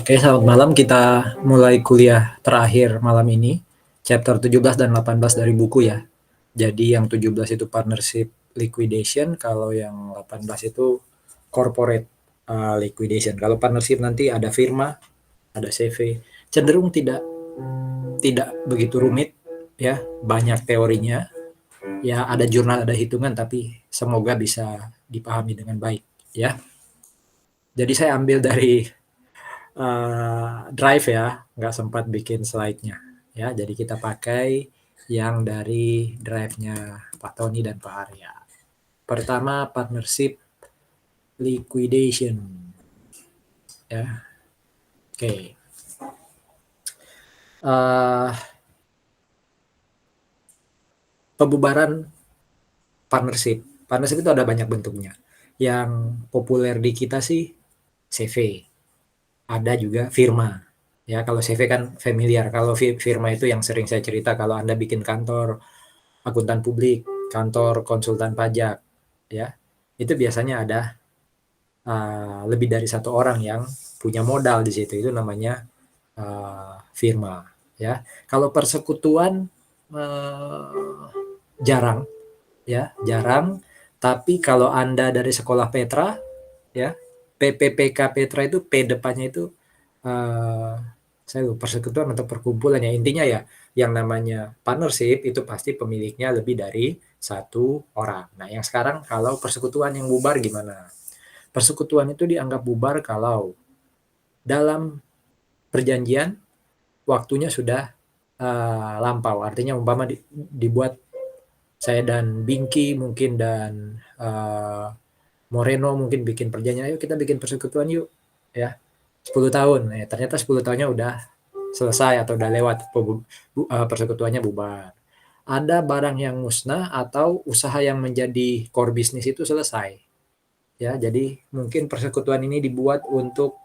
Oke, selamat malam. Kita mulai kuliah terakhir malam ini, chapter 17 dan 18 dari buku ya. Jadi yang 17 itu partnership liquidation, kalau yang 18 itu corporate liquidation. Kalau partnership nanti ada firma, ada CV. Cenderung tidak tidak begitu rumit ya, banyak teorinya. Ya, ada jurnal, ada hitungan, tapi semoga bisa dipahami dengan baik ya. Jadi saya ambil dari Drive ya, nggak sempat bikin slide-nya ya. Jadi kita pakai yang dari Drive-nya Pak Tony dan Pak Arya. Pertama, partnership liquidation ya. Oke. Pembubaran partnership. Partnership itu ada banyak bentuknya. Yang populer di kita sih CV. Ada juga firma. Ya, kalau CV kan familiar. Kalau firma itu yang sering saya cerita kalau Anda bikin kantor akuntan publik, kantor konsultan pajak, ya, itu biasanya ada lebih dari satu orang yang punya modal di situ. Itu namanya firma. Ya, kalau persekutuan jarang, ya, jarang. Tapi kalau Anda dari sekolah Petra, ya, PPPK Petra itu P depannya itu saya lupa persekutuan atau perkumpulan ya, intinya ya yang namanya partnership itu pasti pemiliknya lebih dari satu orang. Nah, yang sekarang kalau persekutuan yang bubar gimana? Persekutuan itu dianggap bubar kalau dalam perjanjian waktunya sudah lampau. Artinya umpama dibuat saya dan Binky mungkin dan Moreno mungkin bikin perjanjian, ayo kita bikin persekutuan yuk ya, 10 tahun. Ternyata 10 tahunnya udah selesai atau udah lewat, persekutuannya bubar. Ada barang yang musnah atau usaha yang menjadi core bisnis itu selesai. Ya, jadi mungkin persekutuan ini dibuat untuk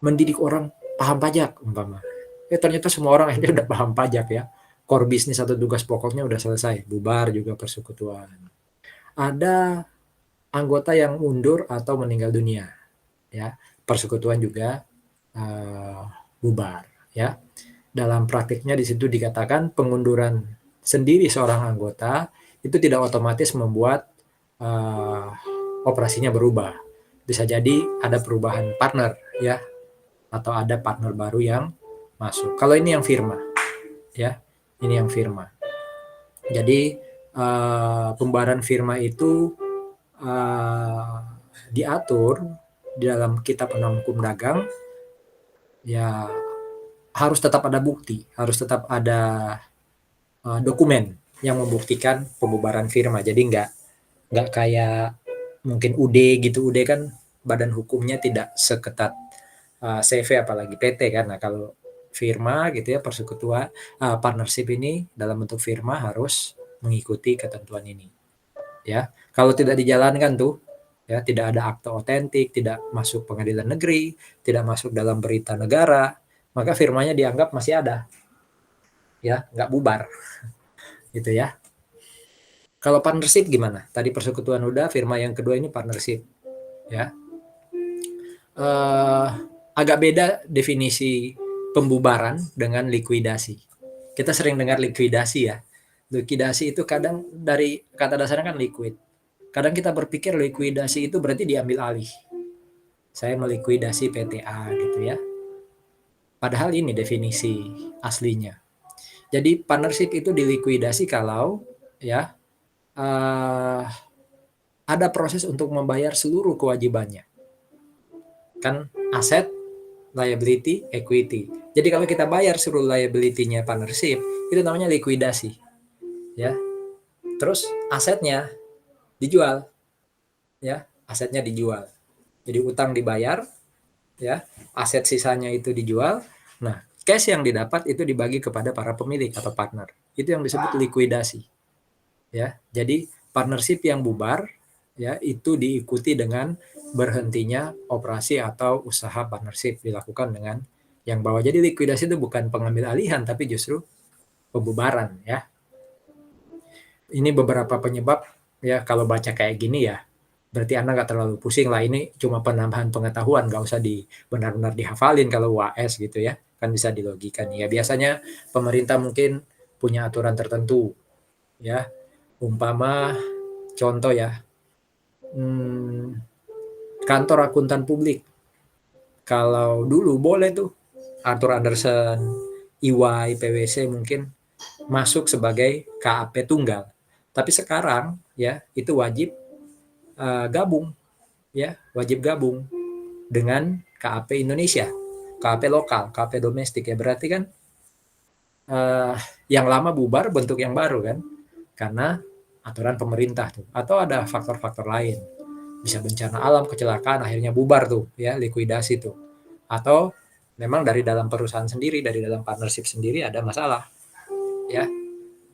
mendidik orang paham pajak umpama. Ternyata semua orang akhirnya udah paham pajak ya. Core bisnis atau tugas pokoknya udah selesai, bubar juga persekutuan. Ada anggota yang mundur atau meninggal dunia, ya, persekutuan juga bubar, ya. Dalam praktiknya di situ dikatakan pengunduran sendiri seorang anggota itu tidak otomatis membuat operasinya berubah. Bisa jadi ada perubahan partner, ya, atau ada partner baru yang masuk. Kalau ini yang firma, ya, ini yang firma. Jadi pembubaran firma itu diatur di dalam Kitab Undang Hukum Dagang, ya harus tetap ada bukti, harus tetap ada dokumen yang membuktikan pembubaran firma. Jadi nggak kayak mungkin UD gitu. UD kan badan hukumnya tidak seketat CV apalagi PT kan. Nah, kalau firma gitu ya, persekutuan partnership ini dalam bentuk firma harus mengikuti ketentuan ini. Ya, kalau tidak dijalankan tuh, ya, tidak ada akte otentik, tidak masuk pengadilan negeri, tidak masuk dalam berita negara, maka firmanya dianggap masih ada, ya, nggak bubar, gitu ya. Kalau partnership gimana? Tadi persekutuan udah, firma yang kedua ini partnership, ya. Agak beda definisi pembubaran dengan likuidasi. Kita sering dengar likuidasi ya. Likuidasi itu kadang dari kata dasarnya kan liquid. Kadang kita berpikir likuidasi itu berarti diambil alih. Saya melikuidasi PTA gitu ya. Padahal ini definisi aslinya. Jadi partnership itu dilikuidasi kalau ya ada proses untuk membayar seluruh kewajibannya. Kan aset, liability, equity. Jadi kalau kita bayar seluruh liability-nya partnership, itu namanya likuidasi. Ya. Terus asetnya dijual. Ya, asetnya dijual. Jadi utang dibayar, ya, aset sisanya itu dijual. Nah, cash yang didapat itu dibagi kepada para pemilik atau partner. Itu yang disebut likuidasi. Ya, jadi partnership yang bubar, ya, itu diikuti dengan berhentinya operasi atau usaha partnership dilakukan dengan yang bawah. Jadi likuidasi itu bukan pengambil alihan, tapi justru pembubaran, ya. Ini beberapa penyebab, ya, kalau baca kayak gini ya, Berarti Anda nggak terlalu pusing lah, ini cuma penambahan pengetahuan, nggak usah benar-benar dihafalin kalau UAS gitu ya, kan bisa dilogikan. Ya biasanya pemerintah mungkin punya aturan tertentu ya, umpama contoh ya, kantor akuntan publik. Kalau dulu boleh tuh Arthur Andersen, EY, PwC mungkin masuk sebagai KAP tunggal. Tapi sekarang ya itu wajib gabung ya, wajib gabung dengan KAP Indonesia, KAP lokal, KAP domestik ya. Berarti kan uh, yang lama bubar, bentuk yang baru kan, karena aturan pemerintah tuh. Atau ada faktor-faktor lain, bisa bencana alam, kecelakaan, akhirnya bubar tuh ya, likuidasi tuh. Atau memang dari dalam perusahaan sendiri, dari dalam partnership sendiri ada masalah ya,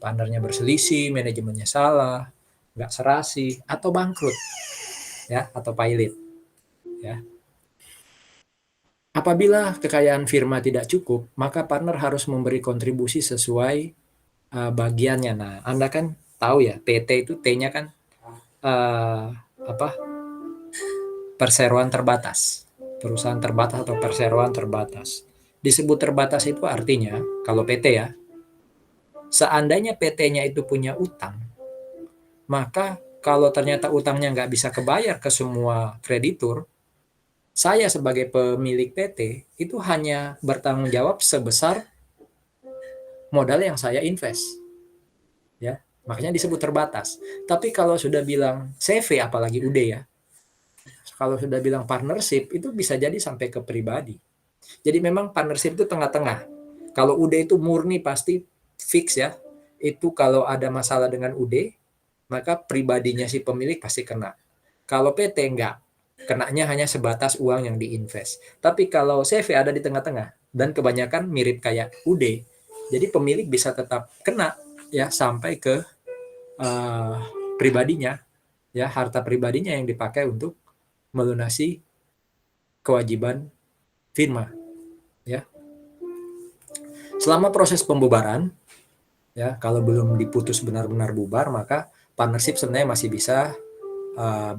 partnernya berselisih, manajemennya salah, nggak serasi, atau bangkrut ya, atau pilot ya. Apabila kekayaan firma tidak cukup, maka partner harus memberi kontribusi sesuai bagiannya. Nah, Anda kan tahu ya, PT itu T-nya kan uh, apa? Perseroan terbatas. Perusahaan terbatas atau perseroan terbatas. Disebut terbatas itu artinya, kalau PT ya, seandainya PT-nya itu punya utang, maka kalau ternyata utangnya nggak bisa kebayar ke semua kreditur, saya sebagai pemilik PT itu hanya bertanggung jawab sebesar modal yang saya invest. Ya, makanya disebut terbatas. Tapi kalau sudah bilang CV, apalagi UD ya, kalau sudah bilang partnership, itu bisa jadi sampai ke pribadi. Jadi memang partnership itu tengah-tengah. Kalau UD itu murni pasti fix ya. Itu kalau ada masalah dengan UD, maka pribadinya si pemilik pasti kena. Kalau PT enggak, kenanya hanya sebatas uang yang diinvest. Tapi kalau CV ada di tengah-tengah dan kebanyakan mirip kayak UD, jadi pemilik bisa tetap kena ya sampai ke uh, pribadinya, ya harta pribadinya yang dipakai untuk melunasi kewajiban firma ya. Selama proses pembubaran ya, kalau belum diputus benar-benar bubar, maka partnership sebenarnya masih bisa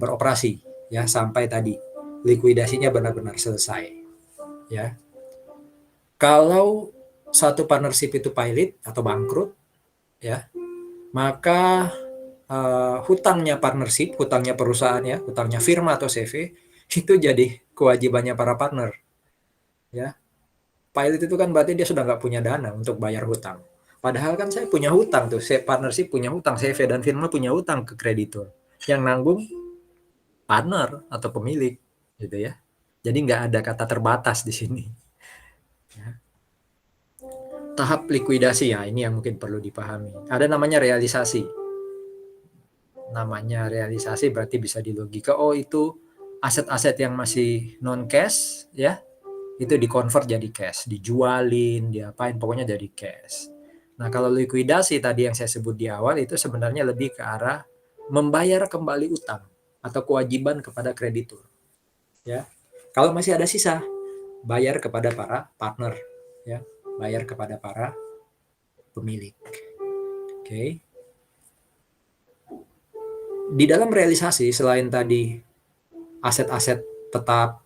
beroperasi ya sampai tadi likuidasinya benar-benar selesai ya. Kalau satu partnership itu pilot atau bangkrut ya, maka hutangnya partnership, hutangnya perusahaan ya, hutangnya firma atau CV itu jadi kewajibannya para partner ya. Pilot itu kan berarti dia sudah nggak punya dana untuk bayar hutang. Padahal kan saya punya hutang tuh, saya partnership punya hutang, CV dan firma punya hutang ke kreditur. Yang nanggung partner atau pemilik gitu ya. Jadi nggak ada kata terbatas di sini. Ya. Tahap likuidasi ya, ini yang mungkin perlu dipahami. Ada namanya realisasi. Namanya realisasi berarti bisa dilogika, oh itu aset-aset yang masih non cash ya, itu dikonvert jadi cash, dijualin, diapain, pokoknya jadi cash. Nah, kalau likuidasi tadi yang saya sebut di awal itu sebenarnya lebih ke arah membayar kembali utang atau kewajiban kepada kreditur. Ya. Kalau masih ada sisa, bayar kepada para partner, ya. Bayar kepada para pemilik. Oke. Di dalam realisasi selain tadi aset-aset tetap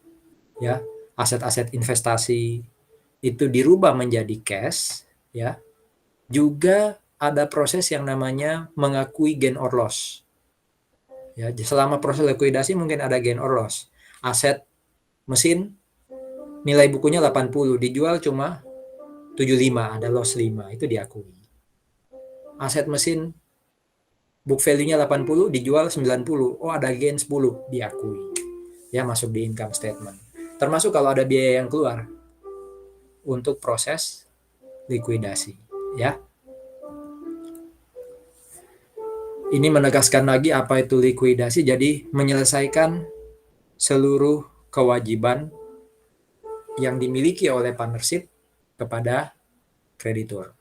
ya, aset-aset investasi itu dirubah menjadi cash ya, juga ada proses yang namanya mengakui gain or loss. Ya, selama proses likuidasi mungkin ada gain or loss. Aset mesin nilai bukunya 80, dijual cuma 75, ada loss 5, itu diakui. Aset mesin book value-nya 80, dijual 90, oh ada gain 10, diakui. Ya, masuk di income statement. Termasuk kalau ada biaya yang keluar untuk proses likuidasi, ya. Ini menegaskan lagi apa itu likuidasi, jadi menyelesaikan seluruh kewajiban yang dimiliki oleh partnership kepada kreditur.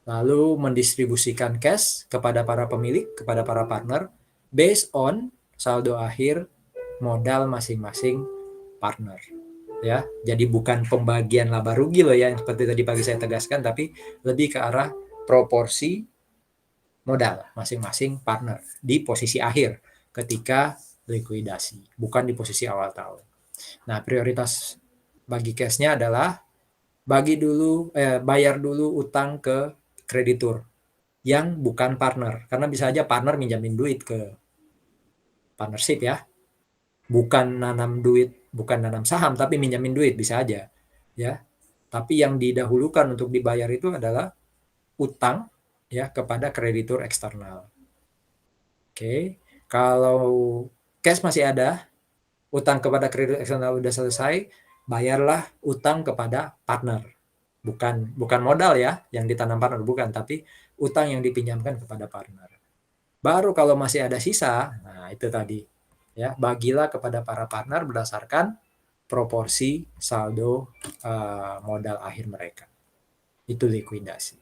Lalu mendistribusikan cash kepada para pemilik, kepada para partner, based on saldo akhir modal masing-masing partner. Ya, jadi bukan pembagian laba rugi loh ya, yang seperti tadi pagi saya tegaskan, tapi lebih ke arah proporsi modal masing-masing partner di posisi akhir ketika likuidasi, bukan di posisi awal tahun. Nah, prioritas bagi cash-nya adalah bayar dulu utang ke kreditur yang bukan partner. Karena bisa aja partner minjamin duit ke partnership ya. Bukan nanam duit, bukan nanam saham, tapi minjamin duit bisa aja. Ya. Tapi yang didahulukan untuk dibayar itu adalah utang ya kepada kreditur eksternal. Oke. Kalau cash masih ada, utang kepada kreditur eksternal udah selesai, bayarlah utang kepada partner. Bukan modal ya yang ditanam partner, bukan, tapi utang yang dipinjamkan kepada partner. Baru kalau masih ada sisa, nah itu tadi ya, bagilah kepada para partner berdasarkan proporsi saldo modal akhir mereka. Itu likuidasi.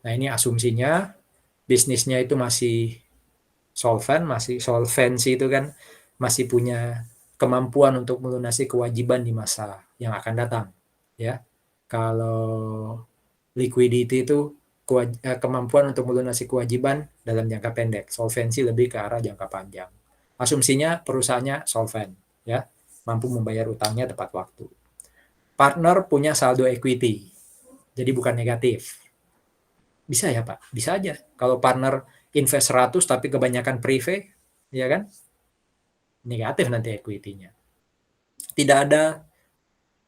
Nah, ini asumsinya bisnisnya itu masih solvency itu kan masih punya kemampuan untuk melunasi kewajiban di masa yang akan datang ya. Kalau liquidity itu kemampuan untuk melunasi kewajiban dalam jangka pendek, solvency lebih ke arah jangka panjang. Asumsinya perusahaannya solvent ya, mampu membayar utangnya tepat waktu. Partner punya saldo equity, jadi bukan negatif. Bisa ya Pak? Bisa aja. Kalau partner invest 100 tapi kebanyakan prive, ya kan? Negatif nanti equity-nya. Tidak ada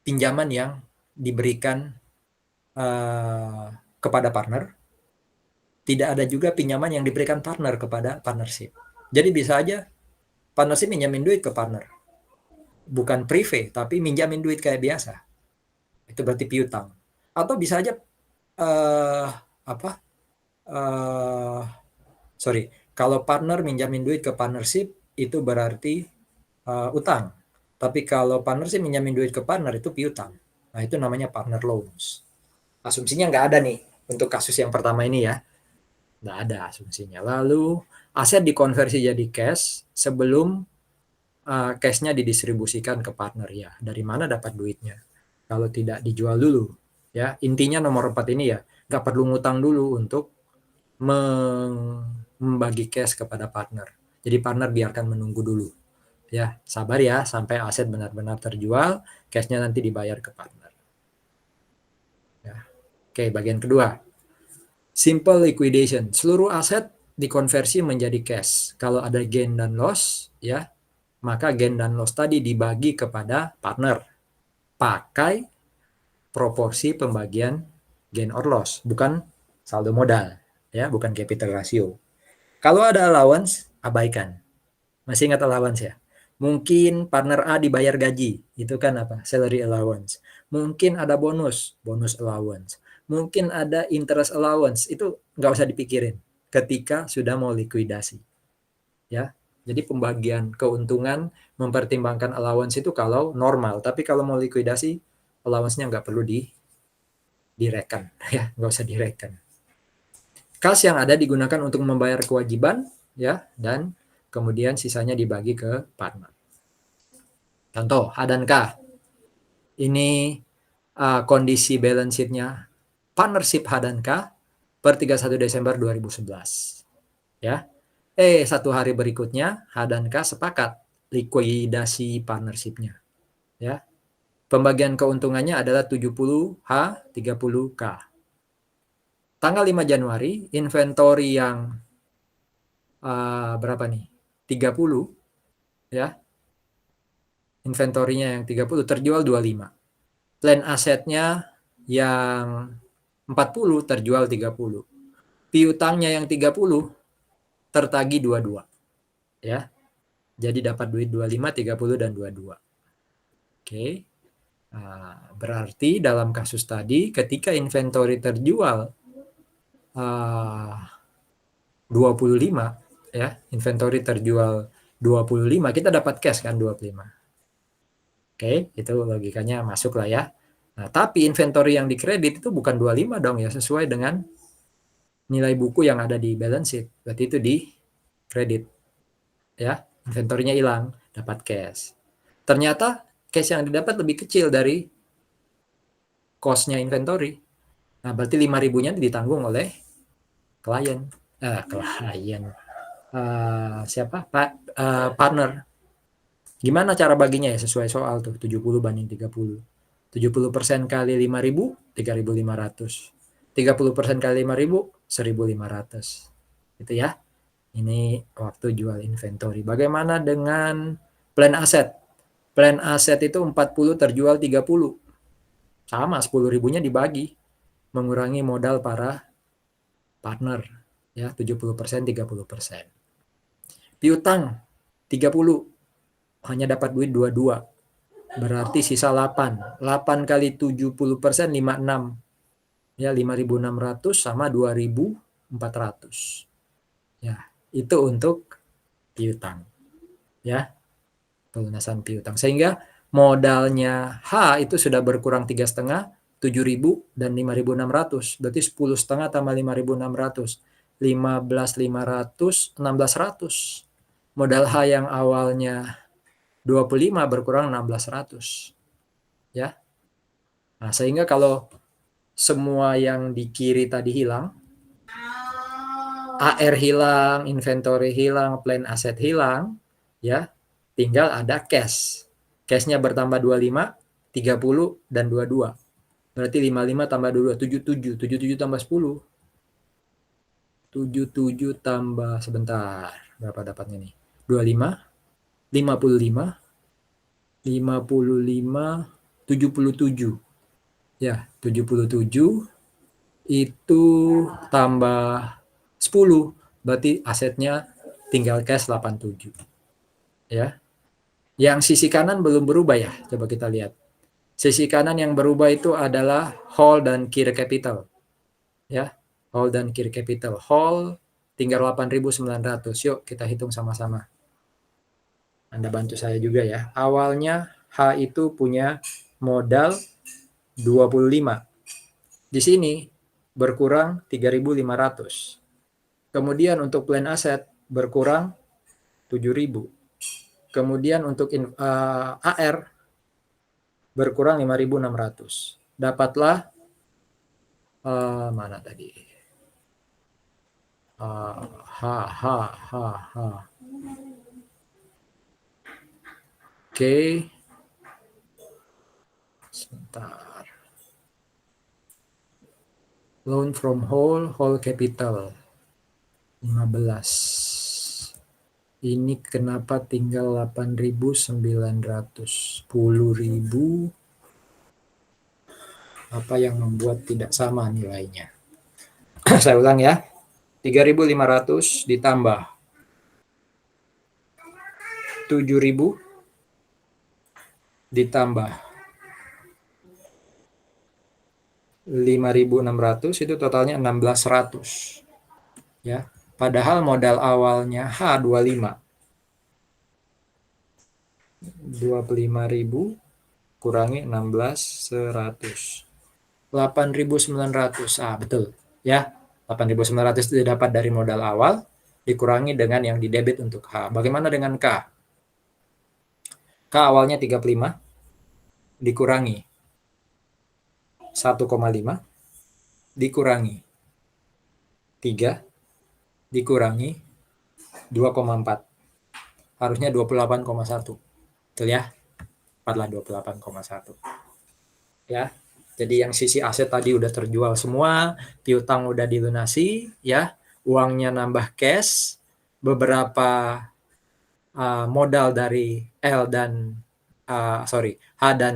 pinjaman yang diberikan kepada partner. Tidak ada juga pinjaman yang diberikan partner kepada partnership. Jadi bisa aja partnership minjamin duit ke partner. Bukan prive, tapi minjamin duit kayak biasa. Itu berarti piutang. Atau bisa aja kalau partner minjamin duit ke partnership itu berarti utang. Tapi kalau partnership minjamin duit ke partner itu piutang. Nah, itu namanya partner loans. Asumsinya nggak ada nih untuk kasus yang pertama ini ya. Nggak ada asumsinya. Lalu aset dikonversi jadi cash sebelum cash-nya didistribusikan ke partner ya. Dari mana dapat duitnya? Kalau tidak dijual dulu ya. Intinya nomor 4 ini ya, nggak perlu ngutang dulu untuk membagi cash kepada partner. Jadi partner biarkan menunggu dulu. Ya, sabar ya sampai aset benar-benar terjual, cash-nya nanti dibayar ke partner. Ya. Oke, bagian kedua. Simple liquidation. Seluruh aset dikonversi menjadi cash. Kalau ada gain dan loss, ya, maka gain dan loss tadi dibagi kepada partner. Pakai proporsi pembagian gain or loss, bukan saldo modal, ya, bukan capital ratio. Kalau ada allowance, abaikan. Masih ingat allowance ya? Mungkin partner A dibayar gaji, itu kan apa? Salary allowance. Mungkin ada bonus allowance. Mungkin ada interest allowance, itu nggak usah dipikirin ketika sudah mau likuidasi. Ya, jadi pembagian keuntungan mempertimbangkan allowance itu kalau normal, tapi kalau mau likuidasi, allowance-nya nggak perlu direken, ya, nggak usah direken. Kas yang ada digunakan untuk membayar kewajiban, ya, dan kemudian sisanya dibagi ke partner. Contoh, H dan K. Ini kondisi balance sheet-nya partnership H dan K per 31 Desember 2011. Ya. Satu hari berikutnya H dan K sepakat likuidasi partnership-nya. Ya. Pembagian keuntungannya adalah 70H, 30K. Tanggal 5 Januari, inventory yang berapa nih? 30 ya. Inventorinya yang 30 terjual 25. Plan asetnya yang 40 terjual 30. Piutangnya yang 30 tertagih 22. Ya. Jadi dapat duit 25, 30 dan 22. Oke. Berarti dalam kasus tadi ketika inventory terjual 25 ya, inventory terjual 25, kita dapat cash kan 25. Oke, itu logikanya masuk lah ya. Nah, tapi inventory yang dikredit itu bukan 25 dong ya, sesuai dengan nilai buku yang ada di balance sheet. Berarti itu di kredit. Ya, inventorinya hilang, dapat cash. Ternyata cash yang didapat lebih kecil dari cost-nya inventory. Nah, berarti 5.000-nya ditanggung oleh klien. Siapa? partner. Gimana cara baginya ya sesuai soal tuh 70 banding 30. 70% kali 5.000 3.500. 30% kali 5.000 1.500. Gitu ya. Ini waktu jual inventory. Bagaimana dengan plan aset? Plan aset itu 40 terjual 30. Sama 10 ribunya dibagi. Mengurangi modal para partner. Ya 70% 30%. Piutang 30. Hanya dapat duit 22. Berarti sisa 8. 8 kali 70% 56. Ya 5.600 sama 2.400. Ya, itu untuk piutang. Ya, pelunasan piutang. Sehingga modalnya H itu sudah berkurang 3,5, 7.000 dan 5.600. Berarti 10,5 tambah 5.600. 15.500, 16.100. Modal H yang awalnya 25 berkurang 16.100. Ya. Nah, sehingga kalau semua yang di kiri tadi hilang, AR hilang, inventory hilang, plan aset hilang, ya, tinggal ada cash. Cashnya bertambah 25, 30, dan 22. Berarti 55 tambah 22, 77. 77 tambah 10. 77 tambah, sebentar, berapa dapatnya nih? 25, 55, 55, 77. Ya, 77 itu tambah 10. Berarti asetnya tinggal cash 87. Ya. Yang sisi kanan belum berubah ya. Coba kita lihat. Sisi kanan yang berubah itu adalah whole dan key capital. Ya. Whole dan key capital. Whole tinggal 8.900. Yuk kita hitung sama-sama. Anda bantu saya juga ya. Awalnya H itu punya modal 25. Di sini berkurang 3.500. Kemudian untuk plan aset berkurang 7.000. Kemudian untuk AR berkurang 5.600. Dapatlah mana tadi? Oke. Sebentar. Loan from whole capital 15. Ini kenapa tinggal 8.900? 10.000. Apa yang membuat tidak sama nilainya? Saya ulang ya. 3.500 ditambah 7.000 ditambah 5.600 itu totalnya 16.100. Ya. Padahal modal awalnya H 25. 25.000 kurangi 16.100. 8.900. Betul. Ya. 8.900 itu didapat dari modal awal dikurangi dengan yang didebit untuk H. Bagaimana dengan K? K awalnya 35 dikurangi 1,5 dikurangi 3 dikurangi 2,4. Harusnya 28,1. Betul ya? 4 lah 28,1. Ya. Jadi yang sisi aset tadi udah terjual semua, piutang udah dilunasi, ya. Uangnya nambah cash, beberapa modal dari H dan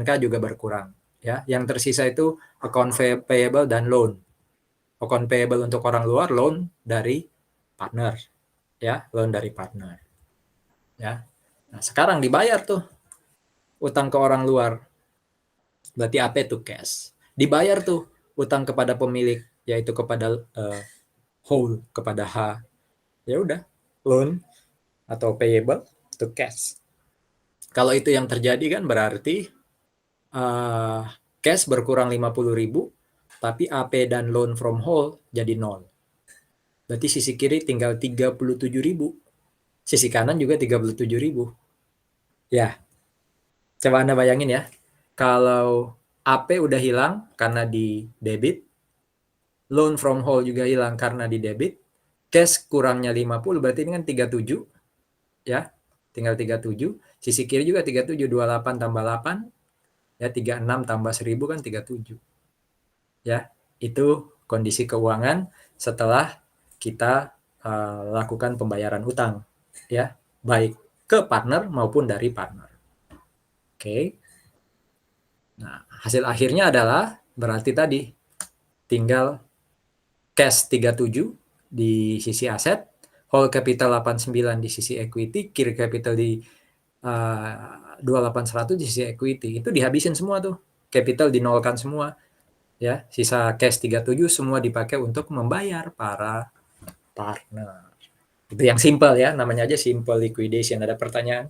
K juga berkurang, ya. Yang tersisa itu account payable dan loan. Account payable untuk orang luar, loan dari partner, ya, loan dari partner. Ya. Nah, sekarang dibayar tuh utang ke orang luar. Berarti AP itu cash. Dibayar tuh utang kepada pemilik, yaitu kepada whole, kepada H. Ya udah, loan atau payable to cash. Kalau itu yang terjadi kan berarti cash berkurang 50.000, tapi AP dan loan from whole jadi 0. Berarti sisi kiri tinggal 37.000. Sisi kanan juga 37.000. Ya, coba Anda bayangin ya. Kalau AP udah hilang karena di debit, loan from whole juga hilang karena di debit, cash kurangnya 50, berarti ini kan 37, ya. tinggal 37, sisi kiri juga 37, 28 tambah 8, ya 36 tambah 1000 kan 37. Ya, itu kondisi keuangan setelah kita lakukan pembayaran utang, ya, baik ke partner maupun dari partner. Oke. Nah, hasil akhirnya adalah berarti tadi tinggal cash 37 di sisi aset, whole capital 89 di sisi equity, key capital di 28100 di sisi equity. Itu dihabisin semua tuh. Capital dinolkan semua. Ya, sisa cash 37 semua dipakai untuk membayar para partner. Itu yang simple ya, namanya aja simple liquidation. Ada pertanyaan?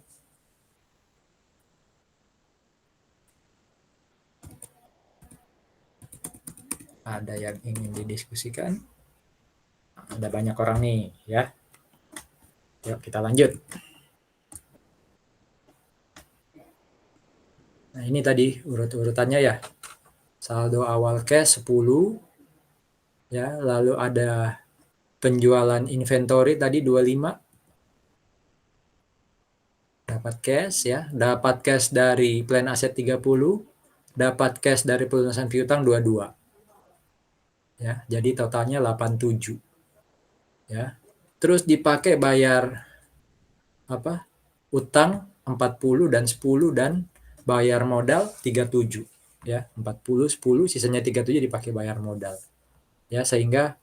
Ada yang ingin didiskusikan? Ada banyak orang nih ya. Yuk kita lanjut. Nah ini tadi urut-urutannya ya. Saldo awal cash 10. Ya, lalu ada penjualan inventory tadi 25. Dapat cash ya. Dapat cash dari plan aset 30. Dapat cash dari pelunasan piutang 22. Ya, jadi totalnya 87. Ya. Terus dipakai bayar apa? Utang 40 dan 10 dan bayar modal 37. Ya, 40, 10, sisanya 37 dipakai bayar modal. Ya, sehingga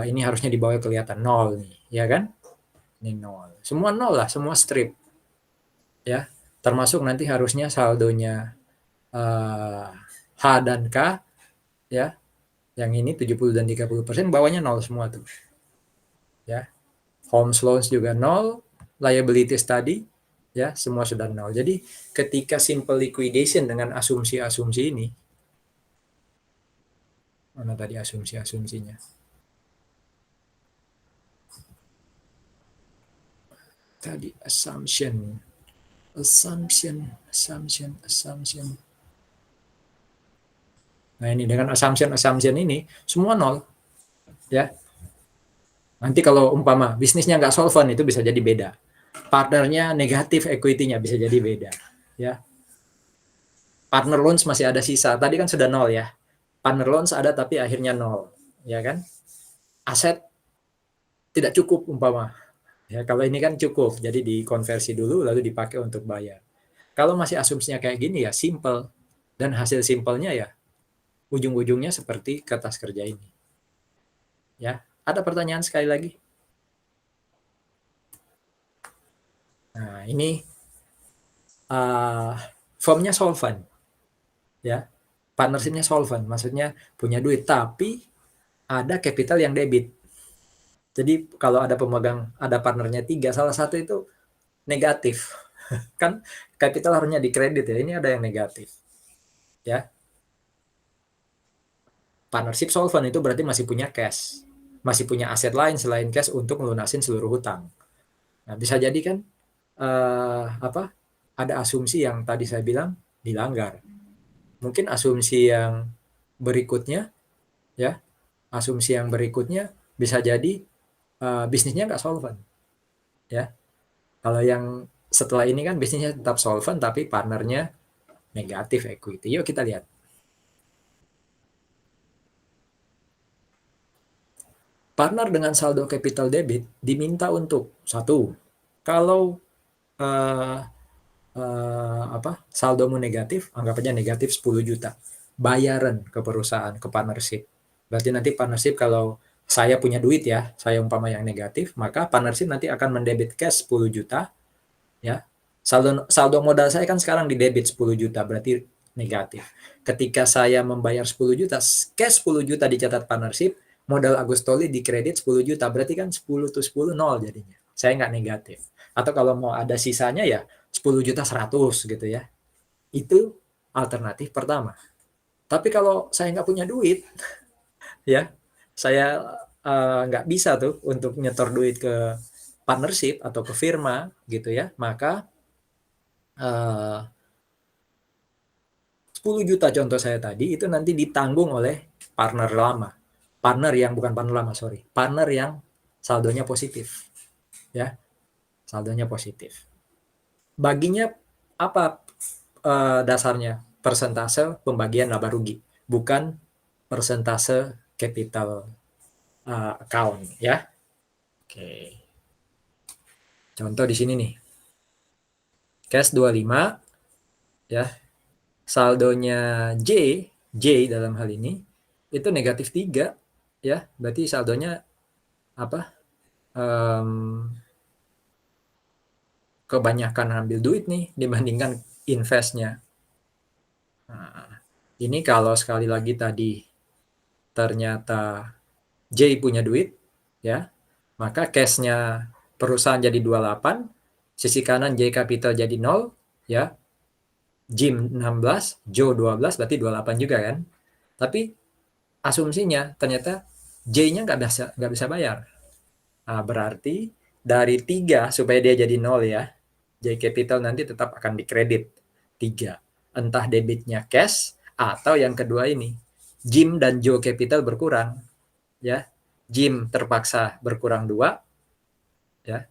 ini harusnya di bawah kelihatan 0 nih, ya kan? Ini 0. Semua 0 lah, semua strip. Ya, termasuk nanti harusnya saldonya H dan K, ya. Yang ini 70 dan 30%, bawahnya 0 semua tuh. Ya. Home loans juga 0, liabilities tadi ya semua sudah 0. Jadi ketika simple liquidation dengan asumsi-asumsi ini, mana tadi asumsi-asumsinya? Tadi assumption. Nah ini dengan assumption ini semua 0 ya. Nanti kalau umpama bisnisnya nggak solvent itu bisa jadi beda. Partnernya negatif, equity-nya bisa jadi beda. Ya. Partner loans masih ada sisa. Tadi kan sudah 0 ya. Partner loans ada tapi akhirnya 0. Ya kan? Aset tidak cukup umpama. Ya, kalau ini kan cukup. Jadi dikonversi dulu lalu dipakai untuk bayar. Kalau masih asumsinya kayak gini ya simple. Dan hasil simpelnya ya ujung-ujungnya seperti kertas kerja ini. Ya, ada pertanyaan sekali lagi? Nah, ini formnya solvent. Ya, partnershipnya solvent. Maksudnya punya duit tapi ada capital yang debit. Jadi kalau ada pemegang, ada partnernya 3, salah satu itu negatif. Kan capital harusnya dikredit ya, ini ada yang negatif. Ya. Partnership solvent itu berarti masih punya cash. Masih punya aset lain selain cash untuk melunasin seluruh hutang. Nah, bisa jadi kan ada asumsi yang tadi saya bilang dilanggar. Mungkin asumsi yang berikutnya ya, asumsi yang berikutnya bisa jadi bisnisnya nggak solvent. Ya. Kalau yang setelah ini kan bisnisnya tetap solvent tapi partnernya negatif equity. Yuk kita lihat. Partner dengan saldo capital debit diminta untuk satu, kalau saldomu negatif, anggap aja negatif 10 juta, bayaran ke perusahaan, ke partnership. Berarti nanti partnership kalau saya punya duit ya, saya umpama yang negatif, maka partnership nanti akan mendebit cash 10 juta, ya. Saldo modal saya kan sekarang di debit 10 juta, berarti negatif. Ketika saya membayar 10 juta, cash 10 juta dicatat partnership, modal Agustoli di kredit 10 juta, berarti kan 10 tuh 10 nol jadinya. Saya nggak negatif. Atau kalau mau ada sisanya ya 10 juta 100 gitu ya. Itu alternatif pertama. Tapi kalau saya nggak punya duit, ya saya nggak bisa tuh untuk nyetor duit ke partnership atau ke firma gitu ya, maka 10 juta contoh saya tadi itu nanti ditanggung oleh partner lama. Partner yang bukan partner lama, sorry. Partner yang saldonya positif. Ya, saldonya positif. baginya apa dasarnya? Persentase pembagian laba rugi, bukan persentase capital account ya. Oke. Contoh di sini nih. Cash 25 ya. Saldonya J dalam hal ini itu negatif 3 ya. Berarti saldonya apa? Kebanyakan ambil duit nih dibandingkan investnya. Nah, ini kalau sekali lagi tadi ternyata J punya duit, ya, maka cashnya perusahaan jadi 28, sisi kanan J capital jadi 0, ya, Jim 16, Joe 12, berarti 28 juga kan. Tapi asumsinya ternyata J-nya nggak bisa bayar. Nah, berarti dari 3 supaya dia jadi 0 ya, J capital nanti tetap akan dikredit 3. Entah debitnya cash atau yang kedua ini, Jim dan Joe capital berkurang. Ya, Jim terpaksa berkurang 2, ya,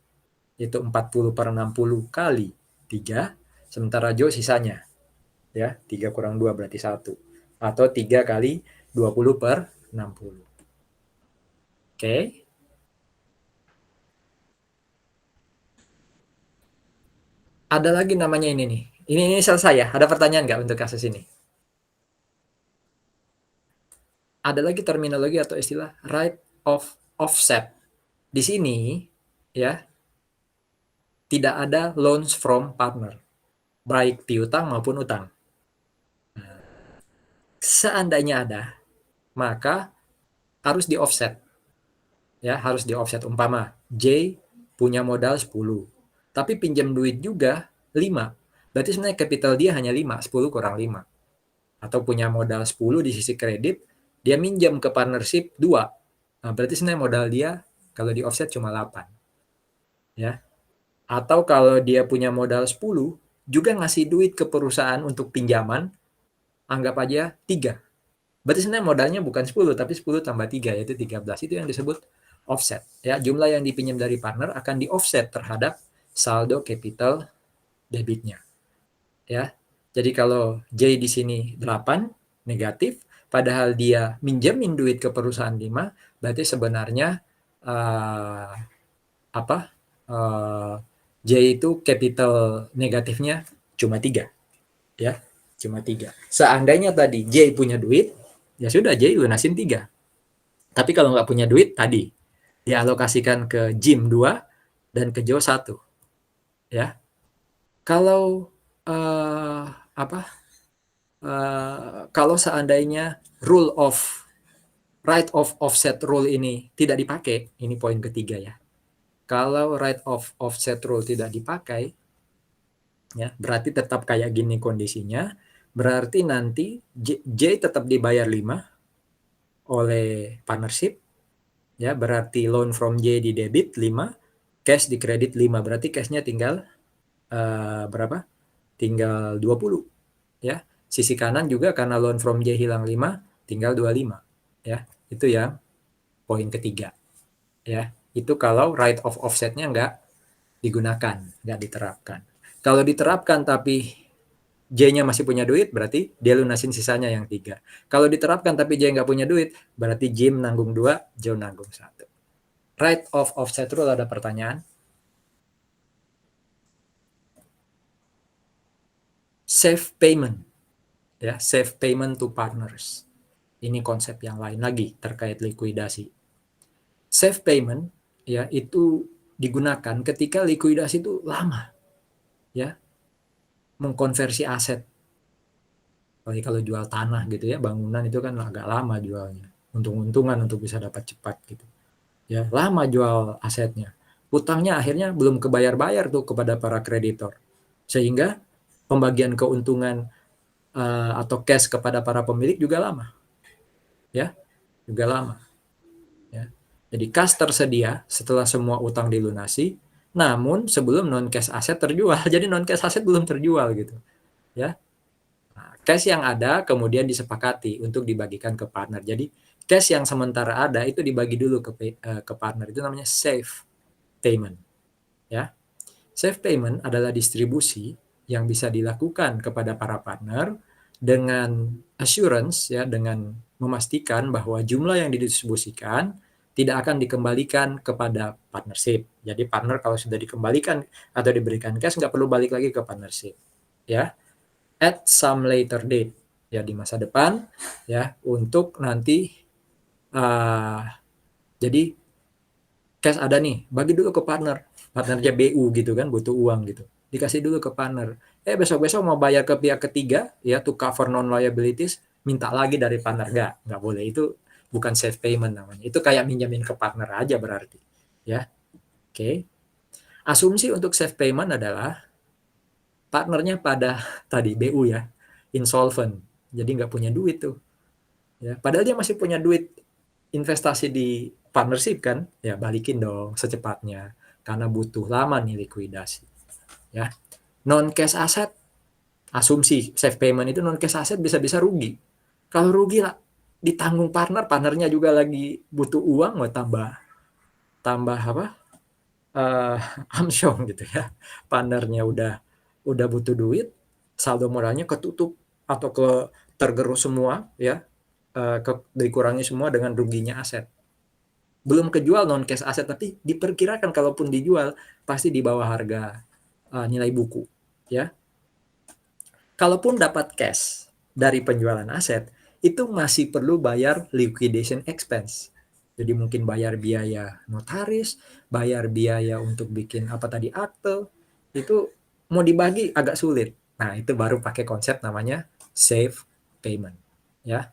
itu 40/60 kali 3, sementara Joe sisanya, ya, 3 kurang 2 berarti 1. Atau 3 kali 20/60. Oke. Ada lagi namanya ini nih. Ini selesai ya? Ada pertanyaan nggak untuk kasus ini? Ada lagi terminologi atau istilah right of offset. Di sini ya tidak ada loans from partner, baik piutang maupun utang. Seandainya ada, maka harus di offset. Ya, harus di offset. Umpama J punya modal 10, tapi pinjam duit juga 5. Berarti sebenarnya capital dia hanya 5, 10 kurang 5. Atau punya modal 10 di sisi kredit, dia minjam ke partnership 2. Nah, berarti sebenarnya modal dia kalau di offset cuma 8. Ya. Atau kalau dia punya modal 10, juga ngasih duit ke perusahaan untuk pinjaman, anggap aja 3. Berarti sebenarnya modalnya bukan 10, tapi 10 tambah 3, yaitu 13. Itu yang disebut offset. Ya, jumlah yang dipinjam dari partner akan di offset terhadap saldo capital debitnya. Ya. Jadi kalau J di sini 8 negatif, padahal dia minjemin duit ke perusahaan 5, berarti sebenarnya uh, apa? J itu capital negatifnya cuma 3, ya. Cuma 3. Seandainya tadi J punya duit, ya sudah J lunasin 3. Tapi kalau nggak punya duit tadi dialokasikan ke Jim 2 dan ke Joe 1, ya. Kalau apa? Kalau seandainya rule of right of offset rule ini tidak dipakai, ini poin ketiga ya. Kalau right of offset rule tidak dipakai, ya, berarti tetap kayak gini kondisinya. Berarti nanti J tetap dibayar 5 oleh partnership, ya, berarti loan from J di debit 5, cash di kredit 5, berarti cashnya tinggal berapa? Tinggal 20, ya. Sisi kanan juga karena loan from J hilang 5, tinggal 25, ya. Itu yang poin ketiga, ya. Itu kalau right of offsetnya nggak digunakan, nggak diterapkan. Kalau diterapkan tapi J-nya masih punya duit, berarti dia lunasin sisanya yang 3. Kalau diterapkan tapi J nggak punya duit, berarti Jim nanggung 2, Joe nanggung 1. Right of offset rule, ada pertanyaan? Safe payment, ya, safe payment to partners. Ini konsep yang lain lagi terkait likuidasi. Safe payment, ya, itu digunakan ketika likuidasi itu lama, ya, mengkonversi aset. Apalagi kalau jual tanah gitu ya, bangunan itu kan agak lama jualnya, untung-untungan untuk bisa dapat cepat gitu. Ya, lama jual asetnya. Utangnya akhirnya belum kebayar-bayar tuh kepada para kreditor. Sehingga pembagian keuntungan atau cash kepada para pemilik juga lama. Ya, juga lama. Ya. Jadi kas tersedia setelah semua utang dilunasi, namun sebelum non cash aset terjual. Jadi non cash aset belum terjual gitu. Ya. Nah, cash yang ada kemudian disepakati untuk dibagikan ke partner. Jadi cash yang sementara ada itu dibagi dulu ke partner. Itu namanya safe payment. Ya. Safe payment adalah distribusi yang bisa dilakukan kepada para partner dengan assurance, ya, dengan memastikan bahwa jumlah yang didistribusikan tidak akan dikembalikan kepada partnership. Jadi partner kalau sudah dikembalikan atau diberikan cash nggak perlu balik lagi ke partnership, ya. At some later date, ya, di masa depan, ya, untuk nanti jadi cash ada nih, bagi dulu ke partner. Partnernya BU gitu kan, butuh uang gitu. Dikasih dulu ke partner. Besok-besok mau bayar ke pihak ketiga, ya, to cover non liabilities, minta lagi dari partner. Nggak boleh. Itu bukan safe payment namanya. Itu kayak minjamin ke partner aja berarti. Ya, oke. Okay. Asumsi untuk safe payment adalah partnernya pada tadi BU, ya, insolvent. Jadi nggak punya duit tuh. Ya, padahal dia masih punya duit investasi di partnership kan, ya balikin dong secepatnya karena butuh lama nih likuidasi, ya. Non cash asset, asumsi safe payment itu non cash asset bisa-bisa rugi. Kalau rugi lah ditanggung partner, partnernya juga lagi butuh uang, mau tambah tambah apa? Amsyong gitu ya. Partnernya udah butuh duit, saldo modalnya ketutup atau tergerus semua, ya. Dikurangi semua dengan ruginya aset. Belum kejual non cash aset, tapi diperkirakan kalaupun dijual pasti di bawah harga nilai buku, ya. Kalaupun dapat cash dari penjualan aset, itu masih perlu bayar liquidation expense. Jadi mungkin bayar biaya notaris, bayar biaya untuk bikin apa tadi, akte, itu mau dibagi agak sulit. Nah, itu baru pakai konsep namanya safe payment, ya.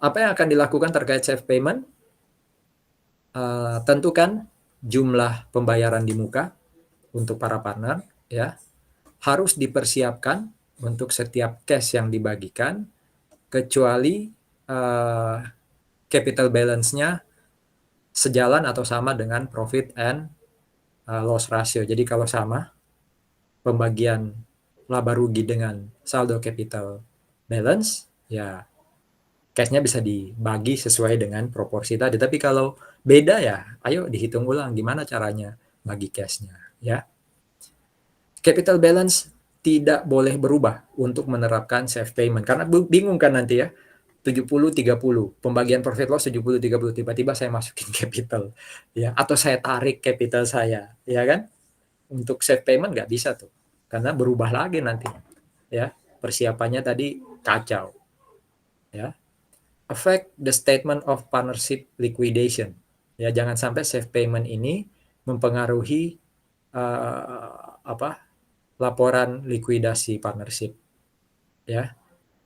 Apa yang akan dilakukan terkait safe payment? Tentukan jumlah pembayaran di muka untuk para partner, ya. Harus dipersiapkan untuk setiap cash yang dibagikan, kecuali capital balance-nya sejalan atau sama dengan profit and loss ratio. Jadi kalau sama pembagian laba rugi dengan saldo capital balance, ya cash-nya bisa dibagi sesuai dengan proporsi tadi. Tapi kalau beda, ya ayo dihitung ulang gimana caranya bagi cash-nya, ya. Capital balance tidak boleh berubah untuk menerapkan safe payment karena bingung kan nanti, ya. 70-30 pembagian profit loss 70-30, tiba-tiba saya masukin capital, ya, atau saya tarik capital saya, ya kan. Untuk safe payment nggak bisa tuh karena berubah lagi nanti, ya, persiapannya tadi kacau, ya. Affect the statement of partnership liquidation, ya, jangan sampai safe payment ini mempengaruhi laporan likuidasi partnership, ya.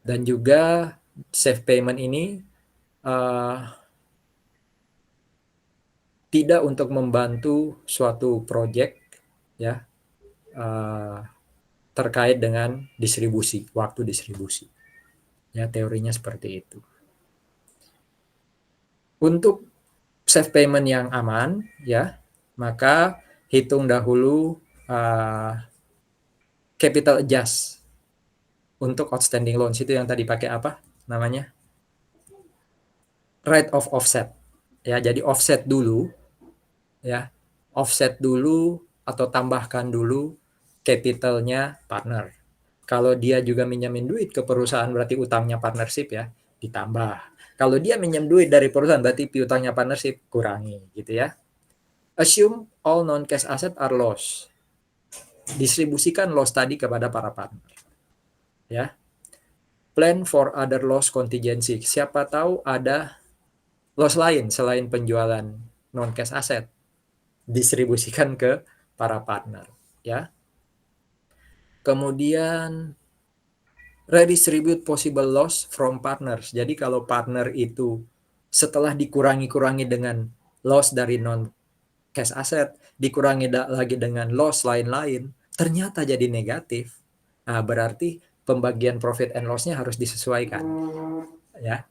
Dan juga safe payment ini tidak untuk membantu suatu project, ya, terkait dengan distribusi, waktu distribusi, ya, teorinya seperti itu. Untuk safe payment yang aman, ya, maka hitung dahulu capital adjust untuk outstanding loans. Itu yang tadi pakai apa namanya, rate of offset, ya. Jadi offset dulu, ya, offset dulu atau tambahkan dulu capitalnya partner. Kalau dia juga minjamin duit ke perusahaan berarti utangnya partnership, ya, ditambah. Kalau dia minjem duit dari perusahaan berarti piutangnya partnership, kurangi gitu, ya. Assume all non-cash asset are loss. Distribusikan loss tadi kepada para partner, ya. Plan for other loss contingency. Siapa tahu ada loss lain selain penjualan non-cash asset. Distribusikan ke para partner, ya. Kemudian redistribute possible loss from partners. Jadi kalau partner itu setelah dikurangi-kurangi dengan loss dari non cash asset, dikurangi lagi dengan loss lain-lain, ternyata jadi negatif. Nah, berarti pembagian profit and loss-nya harus disesuaikan, ya.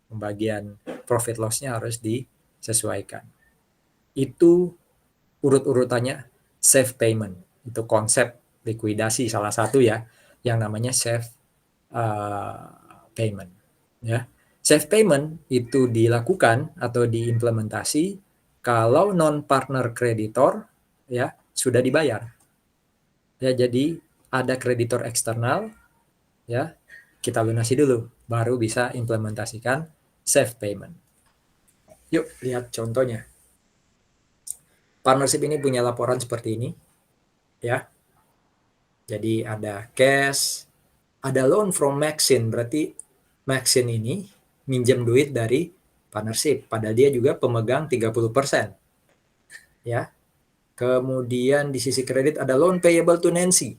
Pembagian profit loss-nya harus disesuaikan. Itu urut-urutannya safe payment. Itu konsep likuidasi salah satu, ya, yang namanya safe payment, ya. Safe payment itu dilakukan atau diimplementasi kalau non partner kreditor ya sudah dibayar. Ya, jadi ada kreditor eksternal, ya kita lunasi dulu, baru bisa implementasikan safe payment. Yuk lihat contohnya. Partnership ini punya laporan seperti ini, ya. Jadi ada cash, ada loan from Maxine, berarti Maxine ini minjem duit dari partnership, padahal dia juga pemegang 30%, ya. Kemudian di sisi kredit ada loan payable to Nancy.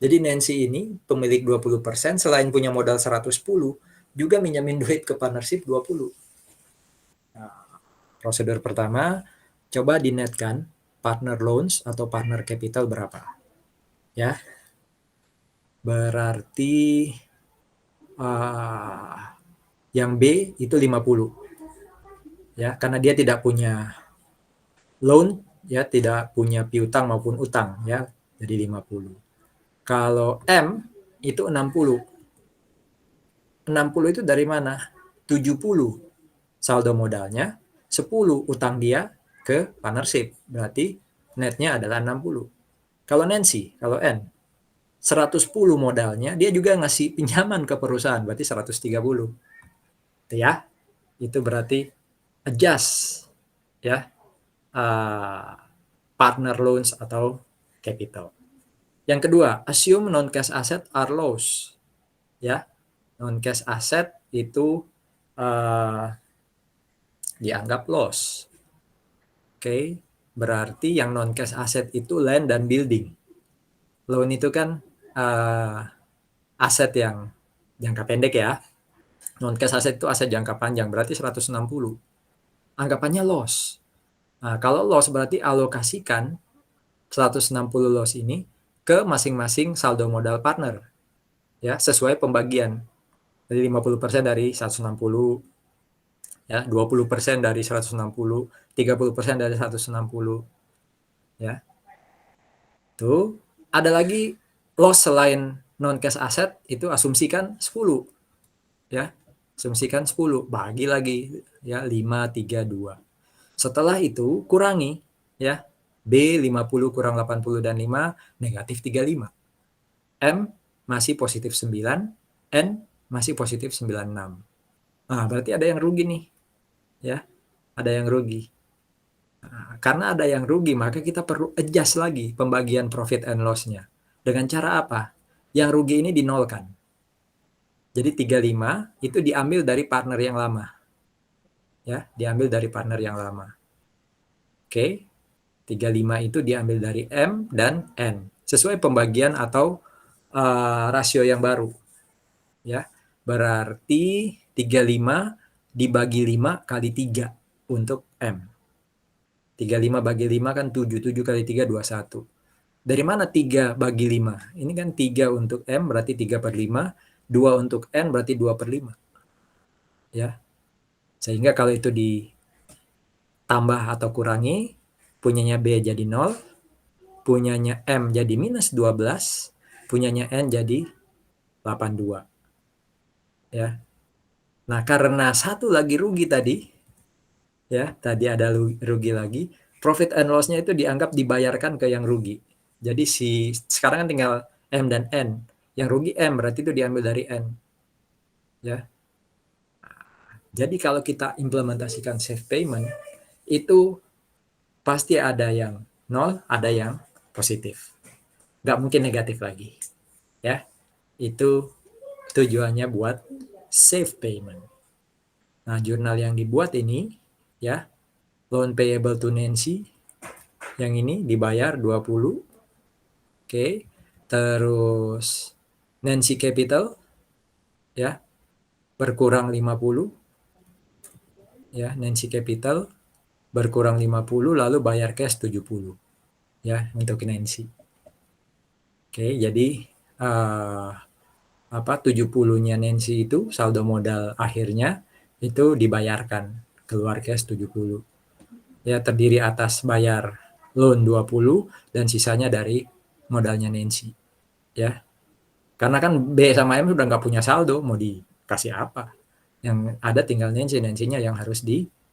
Jadi Nancy ini pemilik 20%, selain punya modal 110, juga minjemin duit ke partnership 20. Nah, prosedur pertama, coba dinetkan partner loans atau partner capital berapa. Ya, berarti yang B itu 50. Ya, karena dia tidak punya loan, ya tidak punya piutang maupun utang, ya, jadi 50. Kalau M itu 60. 60 itu dari mana? 70 saldo modalnya, 10 utang dia ke partnership. Berarti netnya adalah 60. Kalau Nancy, kalau N, 110 modalnya, dia juga ngasih pinjaman ke perusahaan, berarti 130. Itu ya. Itu berarti adjust, ya, partner loans atau capital. Yang kedua, assume non-cash asset are loss. Ya, non-cash asset itu dianggap loss. Oke, berarti yang non-cash asset itu land dan building. Loan itu kan aset yang jangka pendek ya. Non-cash asset itu aset jangka panjang, berarti 160. Anggapannya loss. Nah, kalau loss berarti alokasikan 160 loss ini ke masing-masing saldo modal partner. Ya, sesuai pembagian. Jadi 50% dari 160, ya, 20% dari 160, 30% dari 160, ya. Tuh, ada lagi loss selain non cash asset, itu asumsikan 10, ya. Asumsikan 10, bagi lagi, ya, 5 3 2. Setelah itu kurangi, ya. B 50 kurang 80 dan 5 negatif 35. M masih positif 9, N masih positif 96. Nah, berarti ada yang rugi nih, ya. Ada yang rugi. Nah, karena ada yang rugi, maka kita perlu adjust lagi pembagian profit and loss-nya. Dengan cara apa? Yang rugi ini dinolkan. Jadi 35 itu diambil dari partner yang lama. Ya, diambil dari partner yang lama. Oke. 35 itu diambil dari M dan N. Sesuai pembagian atau rasio yang baru. Ya. Berarti 35 dibagi 5 kali 3 untuk M. 35 bagi 5 kan 7. 7 kali 3 21. Dari mana 3 bagi 5? Ini kan 3 untuk M berarti 3/5. 2 untuk N berarti 2/5. Ya. Sehingga kalau itu ditambah atau kurangi, punyanya B jadi 0, punyanya M jadi minus 12, punyanya N jadi 82. Ya. Nah, karena satu lagi rugi tadi, ya, tadi ada rugi lagi, profit and loss-nya itu dianggap dibayarkan ke yang rugi. Jadi sekarang kan tinggal M dan N. Yang rugi M, berarti itu diambil dari N. Ya. Jadi kalau kita implementasikan safe payment, itu pasti ada yang nol, ada yang positif. Nggak mungkin negatif lagi. Ya, itu tujuannya buat safe payment. Nah, jurnal yang dibuat ini, ya, loan payable to Nancy, yang ini dibayar 20. Oke. Terus Nancy Capital, ya, berkurang 50. Ya, Nancy Capital berkurang 50 lalu bayar cash 70. Ya, untuk Nancy. Oke, jadi 70-nya Nancy itu saldo modal akhirnya itu dibayarkan, keluar cash 70. Ya, terdiri atas bayar loan 20 dan sisanya dari modalnya Nancy. Ya. Karena kan B sama M sudah nggak punya saldo, mau dikasih apa? Yang ada tinggal Nancy-nya yang harus dibayarkan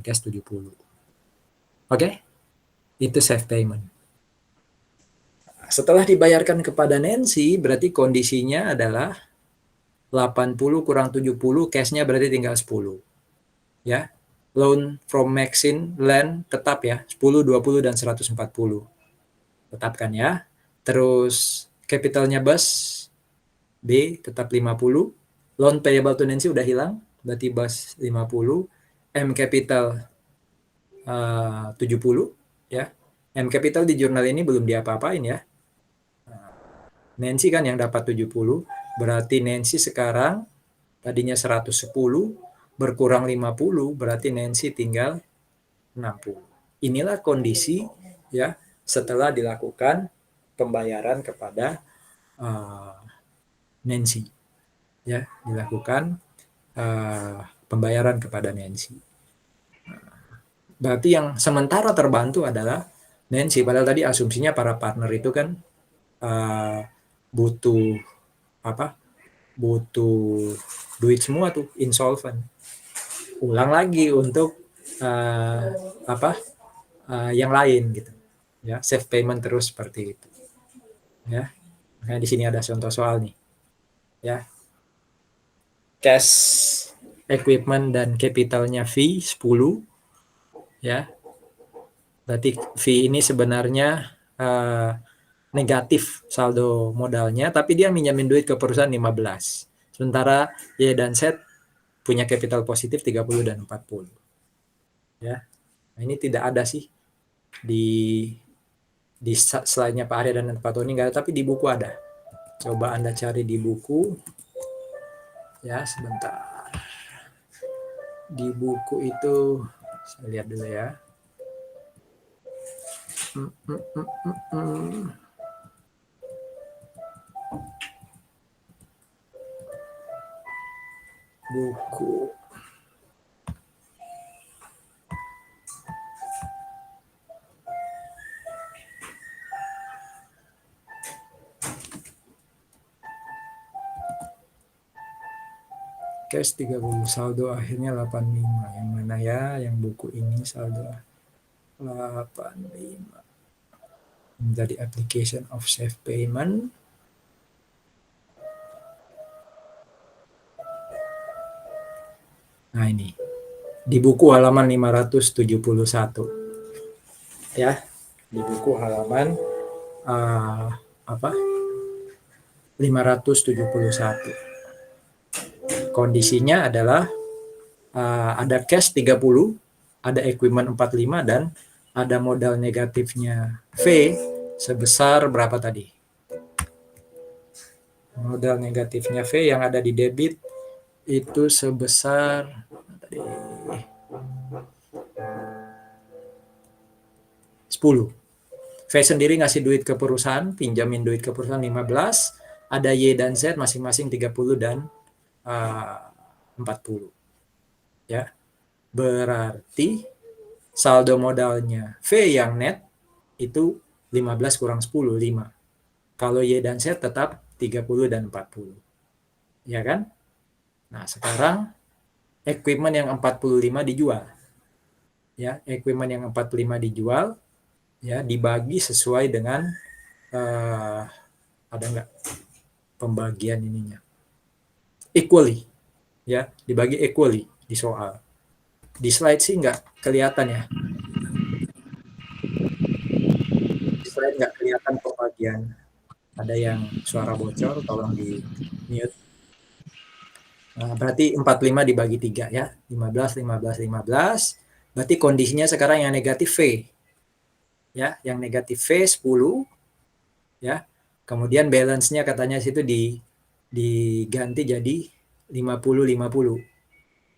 cash 70. Oke? Itu safe payment. Setelah dibayarkan kepada Nancy, berarti kondisinya adalah 80 kurang 70, cashnya berarti tinggal 10. Ya, loan from Maxine Land tetap ya, 10, 20, dan 140. Tetapkan ya. Terus capitalnya Bus B tetap 50. Loan payable to Nancy udah hilang, berarti Bus 50. M capital 70 ya. M capital di jurnal ini belum diapa-apain ya. Nancy kan yang dapat 70, berarti Nancy sekarang tadinya 110 berkurang 50, berarti Nancy tinggal 60. Inilah kondisi ya setelah dilakukan pembayaran kepada Nancy. Ya, dilakukan pembayaran kepada Nancy. Berarti yang sementara terbantu adalah Nancy. Padahal tadi asumsinya para partner itu kan butuh apa? Butuh duit semua tuh, insolvent. Ulang lagi untuk yang lain gitu. Ya, safe payment terus seperti itu. Ya. Makanya di sini ada contoh soal nih. Ya. Cash, equipment dan capitalnya V 10 ya. Berarti V ini sebenarnya negatif saldo modalnya, tapi dia minjamin duit ke perusahaan 15. Sementara Y dan Z punya capital positif 30 dan 40. Ya. Nah, ini tidak ada sih di slide-nya Pak Arya dan Pak Tony nggak ada, tapi di buku ada. Coba Anda cari di buku. Ya, sebentar. Di buku itu saya lihat dulu ya. Buku. Cash 30, saldo akhirnya 85. Yang mana ya? Yang buku ini saldo 85. Menjadi application of safe payment. Nah ini. Di buku halaman 571. Ya. Di buku halaman 571. Kondisinya adalah ada cash 30, ada equipment 45, dan ada modal negatifnya V sebesar berapa tadi? Modal negatifnya V yang ada di debit itu sebesar tadi 10. V sendiri ngasih duit ke perusahaan, pinjamin duit ke perusahaan 15, ada Y dan Z masing-masing 30 dan 40. Ya. Berarti saldo modalnya V yang net itu 15 kurang 10, 5. Kalau Y dan Z tetap 30 dan 40. Ya kan? Nah, sekarang equipment yang 45 dijual. Ya, equipment yang 45 dijual ya dibagi sesuai dengan ada nggak pembagian ininya? Equally. Ya, dibagi equally di soal. Di slide sih nggak kelihatan ya. Di slide nggak kelihatan pembagian. Ada yang suara bocor, tolong di mute. Nah, berarti 45 dibagi 3 ya. 15, 15, 15. Berarti kondisinya sekarang yang negatif V. Ya, yang negatif V 10. Ya. Kemudian balance-nya katanya situ diganti jadi 50, 50.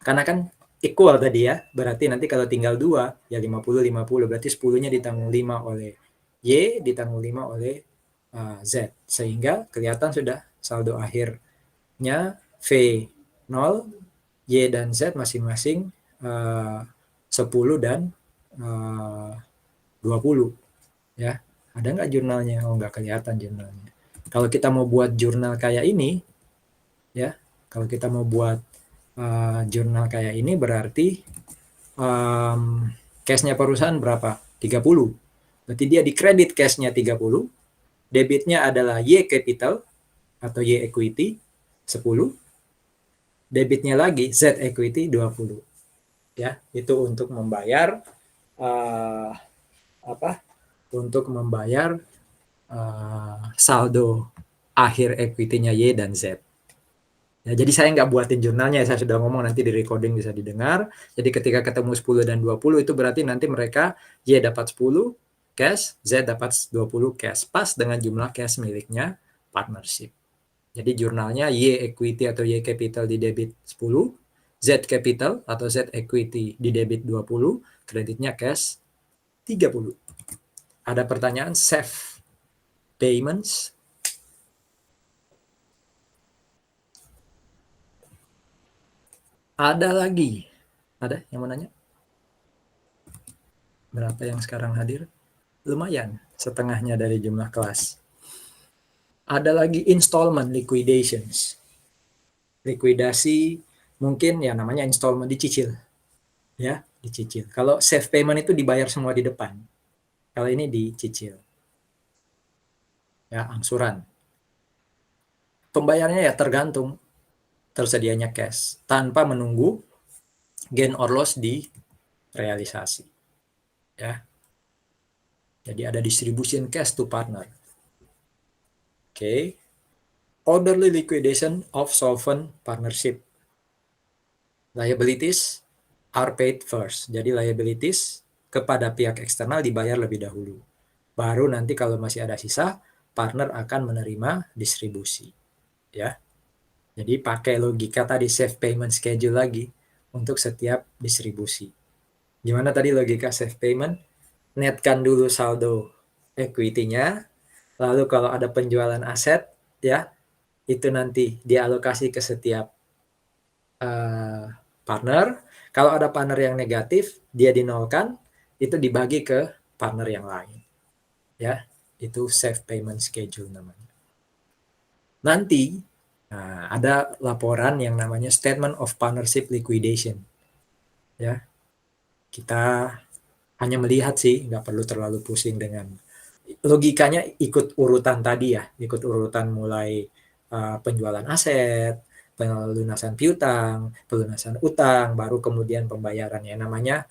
Karena kan equal tadi ya. Berarti nanti kalau tinggal 2, ya 50, 50. Berarti 10-nya ditanggung 5 oleh Y, ditanggung 5 oleh Z. Sehingga kelihatan sudah saldo akhirnya V 0, Y dan Z masing-masing 10 dan 20. Ya, ada nggak jurnalnya? Oh, nggak kelihatan jurnalnya. Kalau kita mau buat jurnal kayak ini, ya, kalau kita mau buat jurnal kayak ini berarti cash-nya perusahaan berapa? 30. Berarti dia di kredit cashnya 30, debitnya adalah Y capital atau Y equity 10, debitnya lagi Z equity 20. Ya, itu untuk membayar uh, apa? Untuk membayar saldo akhir equity-nya Y dan Z. Ya, jadi saya nggak buatin jurnalnya, saya sudah ngomong nanti di recording bisa didengar. Jadi ketika ketemu 10 dan 20 itu berarti nanti mereka Y dapat 10 cash, Z dapat 20 cash. Pas dengan jumlah cash miliknya partnership. Jadi jurnalnya Y equity atau Y capital di debit 10, Z capital atau Z equity di debit 20, kreditnya cash 30. Ada pertanyaan safe payments? Ada lagi. Ada yang mau nanya? Berapa yang sekarang hadir? Lumayan, setengahnya dari jumlah kelas. Ada lagi installment liquidations. Likuidasi mungkin ya namanya installment dicicil. Ya, dicicil. Kalau safe payment itu dibayar semua di depan. Kalau ini dicicil. Ya, angsuran. Pembayarannya ya tergantung tersedianya cash tanpa menunggu gain or loss di realisasi. Ya. Jadi ada distribution cash to partner. Oke. Orderly liquidation of solvent partnership. Liabilities are paid first. Jadi liabilities kepada pihak eksternal dibayar lebih dahulu. Baru nanti kalau masih ada sisa, partner akan menerima distribusi. Ya. Jadi pakai logika tadi safe payment schedule lagi untuk setiap distribusi. Gimana tadi logika safe payment? Netkan dulu saldo equity-nya, lalu kalau ada penjualan aset, ya itu nanti dialokasi ke setiap partner. Kalau ada partner yang negatif, dia dinolkan, itu dibagi ke partner yang lain. Ya, itu safe payment schedule namanya. Nanti ada laporan yang namanya Statement of Partnership Liquidation. Ya, kita hanya melihat sih, nggak perlu terlalu pusing dengan logikanya ikut urutan tadi ya, ikut urutan mulai penjualan aset, pelunasan piutang, pelunasan utang, baru kemudian pembayarannya. Namanya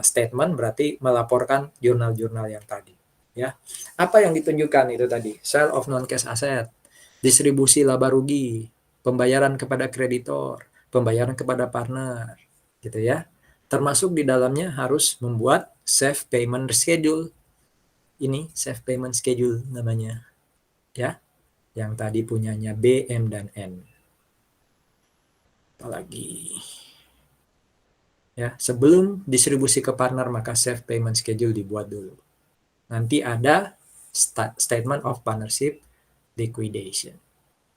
statement berarti melaporkan jurnal-jurnal yang tadi. Ya, apa yang ditunjukkan itu tadi? Sale of non-cash asset, distribusi laba rugi, pembayaran kepada kreditor, pembayaran kepada partner, gitu ya. Termasuk di dalamnya harus membuat safe payment schedule. Ini safe payment schedule namanya, ya. Yang tadi punyanya B, M, dan N. Apalagi ya, sebelum distribusi ke partner maka safe payment schedule dibuat dulu. Nanti ada statement of partnership liquidation.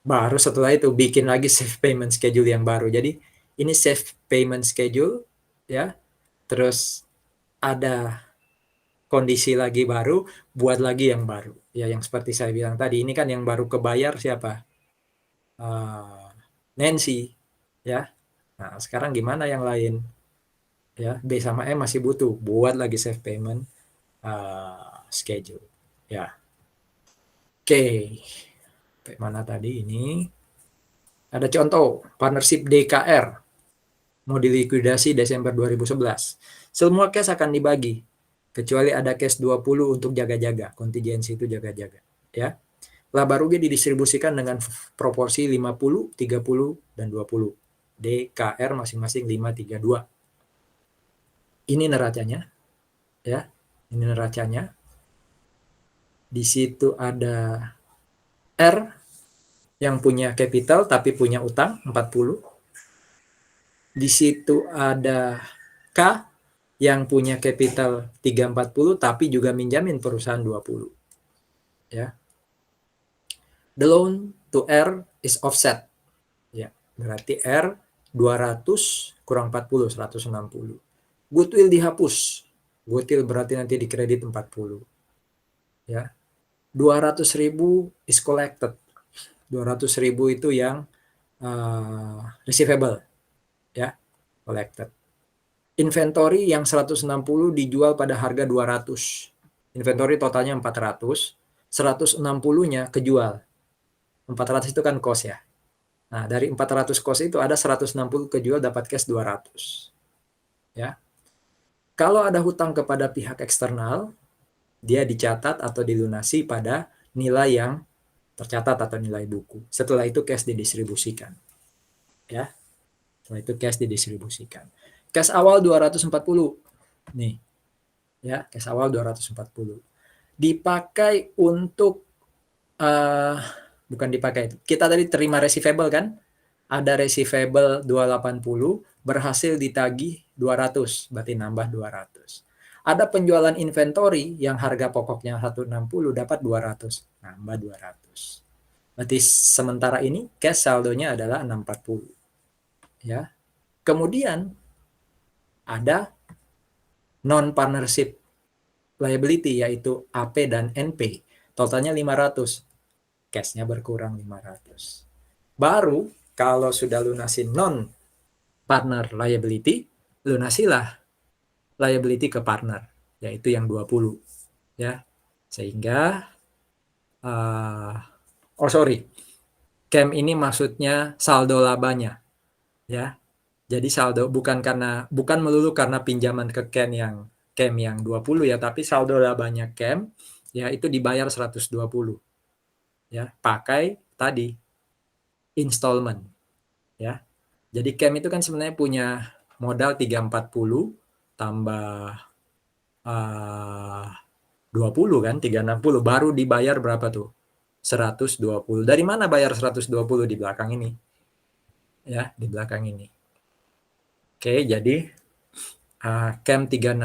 Baru setelah itu bikin lagi safe payment schedule yang baru. Jadi ini safe payment schedule ya. Terus ada kondisi lagi baru, buat lagi yang baru. Ya yang seperti saya bilang tadi, ini kan yang baru kebayar siapa? Nancy ya. Nah, sekarang gimana yang lain? Ya, B sama M masih butuh buat lagi safe payment schedule. Ya. Oke. Sampai mana tadi ini? Ada contoh partnership DKR mau dilikuidasi Desember 2011. Semua cash akan dibagi kecuali ada cash 20 untuk jaga-jaga, kontingensi itu jaga-jaga, ya. Laba rugi didistribusikan dengan proporsi 50, 30, dan 20. DKR masing-masing 5, 3, 2. Ini neracanya, ya. Ini neracanya. Di situ ada R yang punya capital tapi punya utang 40. Di situ ada K yang punya capital 340 tapi juga minjamin perusahaan 20. Ya. The loan to R is offset. Ya, berarti R 200 kurang 40 160. Goodwill dihapus. Goodwill berarti nanti dikredit 40. Ya. 200.000 is collected. 200.000 itu yang receivable. Ya, collected. Inventory yang 160 dijual pada harga 200. Inventory totalnya 400, 160-nya kejual. 400 itu kan cost ya. Nah, dari 400 cost itu ada 160 kejual dapat cash 200. Ya. Kalau ada hutang kepada pihak eksternal, dia dicatat atau dilunasi pada nilai yang tercatat atau nilai buku. Setelah itu cash didistribusikan. Ya. Setelah itu cash didistribusikan. Cash awal 240. Nih. Ya, cash awal 240. Dipakai untuk bukan dipakai. Kita tadi terima receivable kan? Ada receivable 280, berhasil ditagih 200, berarti nambah 200. Ada penjualan inventory yang harga pokoknya 160 dapat 200, nambah 200. Berarti sementara ini cash saldonya adalah 640. Ya. Kemudian ada non partnership liability yaitu AP dan NP. Totalnya 500. Cashnya berkurang 500. Baru kalau sudah lunasin non partner liability, lunasilah liability ke partner, yaitu yang 20. Ya. Sehingga CAM ini maksudnya saldo labanya. Ya. Jadi saldo bukan melulu karena pinjaman ke CAM yang 20 ya, tapi saldo labanya CAM ya itu dibayar 120. Ya, pakai tadi installment. Ya. Jadi CAM itu kan sebenarnya punya modal 340 tambah 20 kan, 360 baru dibayar berapa tuh? 120. Dari mana bayar 120 di belakang ini? Ya, di belakang ini. Oke, jadi CAM 360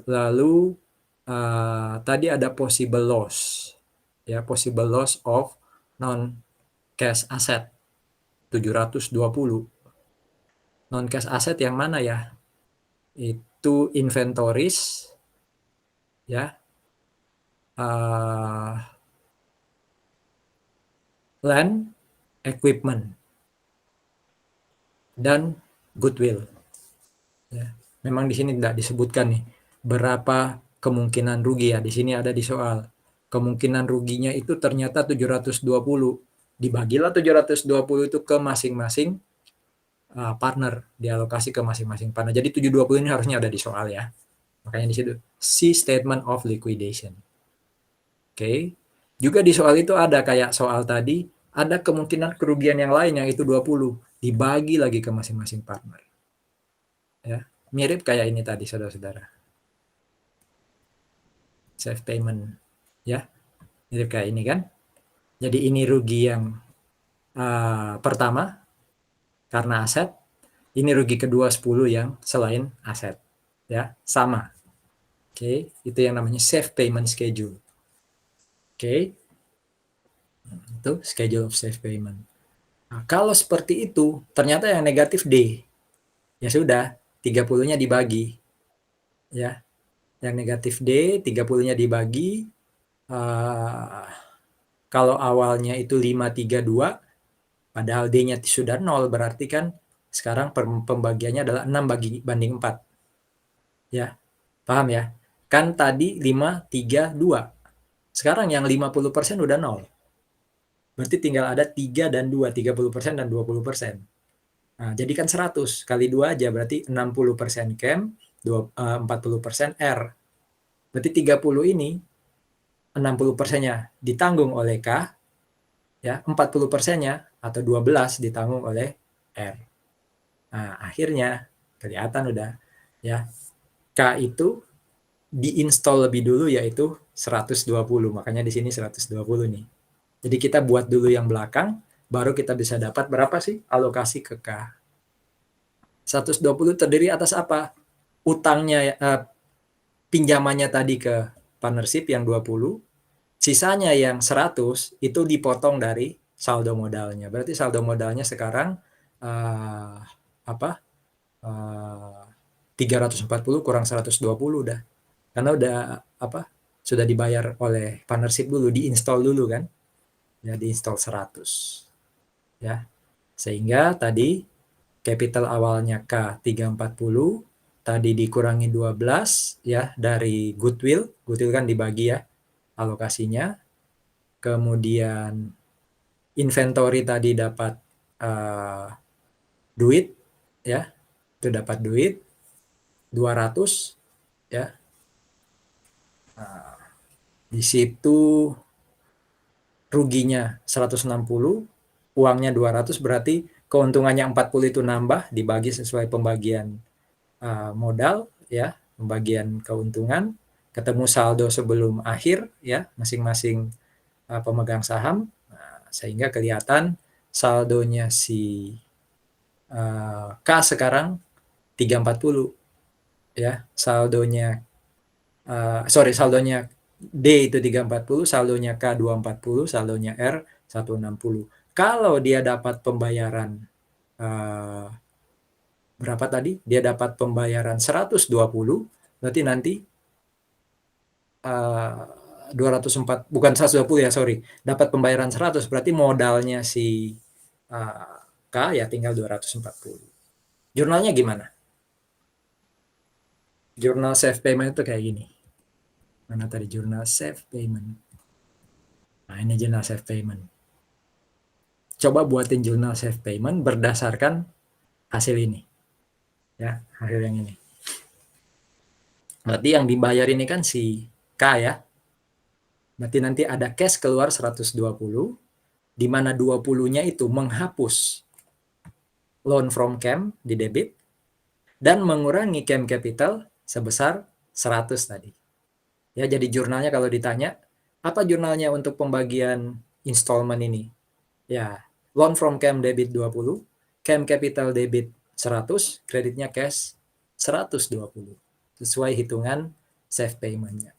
lalu tadi ada possible loss. Ya, possible loss of non cash asset 720. Non cash asset yang mana ya? Itu inventories ya. Land, equipment, dan goodwill. Ya. Memang di sini tidak disebutkan nih berapa kemungkinan rugi ya. Di sini ada di soal. Kemungkinan ruginya itu ternyata 720. Dibagilah 720 itu ke masing-masing partner, dialokasi ke masing-masing partner. Jadi 720 ini harusnya ada di soal ya. Makanya di situ see statement of liquidation. Oke. Juga di soal itu ada kayak soal tadi, ada kemungkinan kerugian yang lain yang itu 20, dibagi lagi ke masing-masing partner. Ya, mirip kayak ini tadi saudara-saudara. Safe payment. Ya, mirip kayak ini kan. Jadi ini rugi yang pertama karena aset, ini rugi kedua 10 yang selain aset. Ya, sama. Oke, itu yang namanya safe payment schedule. Oke. Itu schedule of safe payment. Nah, kalau seperti itu, ternyata yang negatif D. Ya sudah, 30-nya dibagi. Ya. Yang negatif D, 30-nya dibagi. Kalau awalnya itu 532, padahal D-nya sudah 0, berarti kan sekarang pembagiannya adalah 6/4. Ya. Paham ya? Kan tadi 532. Sekarang yang 50% udah 0. Berarti tinggal ada 3 dan 2, 30% dan 20%. Nah, jadi kan 100 kali 2 aja, berarti 60% CAM, 40% R. Berarti 30 ini 60%-nya ditanggung oleh K, ya, 40%-nya atau 12 ditanggung oleh R. Nah, akhirnya kelihatan udah ya. K itu diinstal lebih dulu yaitu 120. Makanya di sini 120 nih. Jadi kita buat dulu yang belakang, baru kita bisa dapat berapa sih alokasi ke K. 120 terdiri atas apa? Utangnya, pinjamannya tadi ke partnership yang 20, sisanya yang 100 itu dipotong dari saldo modalnya. Berarti saldo modalnya sekarang 340 kurang 120 udah. Karena udah sudah dibayar oleh partnership dulu, diinstal dulu kan. Ya, diinstal 100. Ya. Sehingga tadi capital awalnya K 340 tadi dikurangi 12 ya dari goodwill. Goodwill kan dibagi ya alokasinya. Kemudian inventory tadi dapat duit ya. Itu dapat duit 200 ya. Nah, di situ ruginya 160, uangnya 200, berarti keuntungannya 40 itu nambah dibagi sesuai pembagian modal ya, pembagian keuntungan, ketemu saldo sebelum akhir ya masing-masing pemegang saham. Nah, sehingga kelihatan saldonya si K sekarang 340 ya, saldonya saldonya D itu 340, saldonya K 240, saldonya R 160. Kalau dia dapat pembayaran berapa tadi? Dia dapat pembayaran 120, berarti nanti 204, bukan 120 ya, sorry. Dapat pembayaran 100, berarti modalnya si K ya tinggal 240. Jurnalnya gimana? Jurnal save payment itu kayak gini. Mana tadi jurnal save payment? Nah, ini jurnal save payment. Coba buatin jurnal save payment berdasarkan hasil ini. Ya, hasil yang ini. Berarti yang dibayar ini kan si K ya. Berarti nanti ada cash keluar 120, di mana 20-nya itu menghapus loan from Cam di debit, dan mengurangi Cam capital sebesar 100 tadi. Ya, jadi jurnalnya kalau ditanya, apa jurnalnya untuk pembagian installment ini? Ya, loan from Cam debit 20, Cam capital debit 100, kreditnya cash 120. Sesuai hitungan save payment-nya.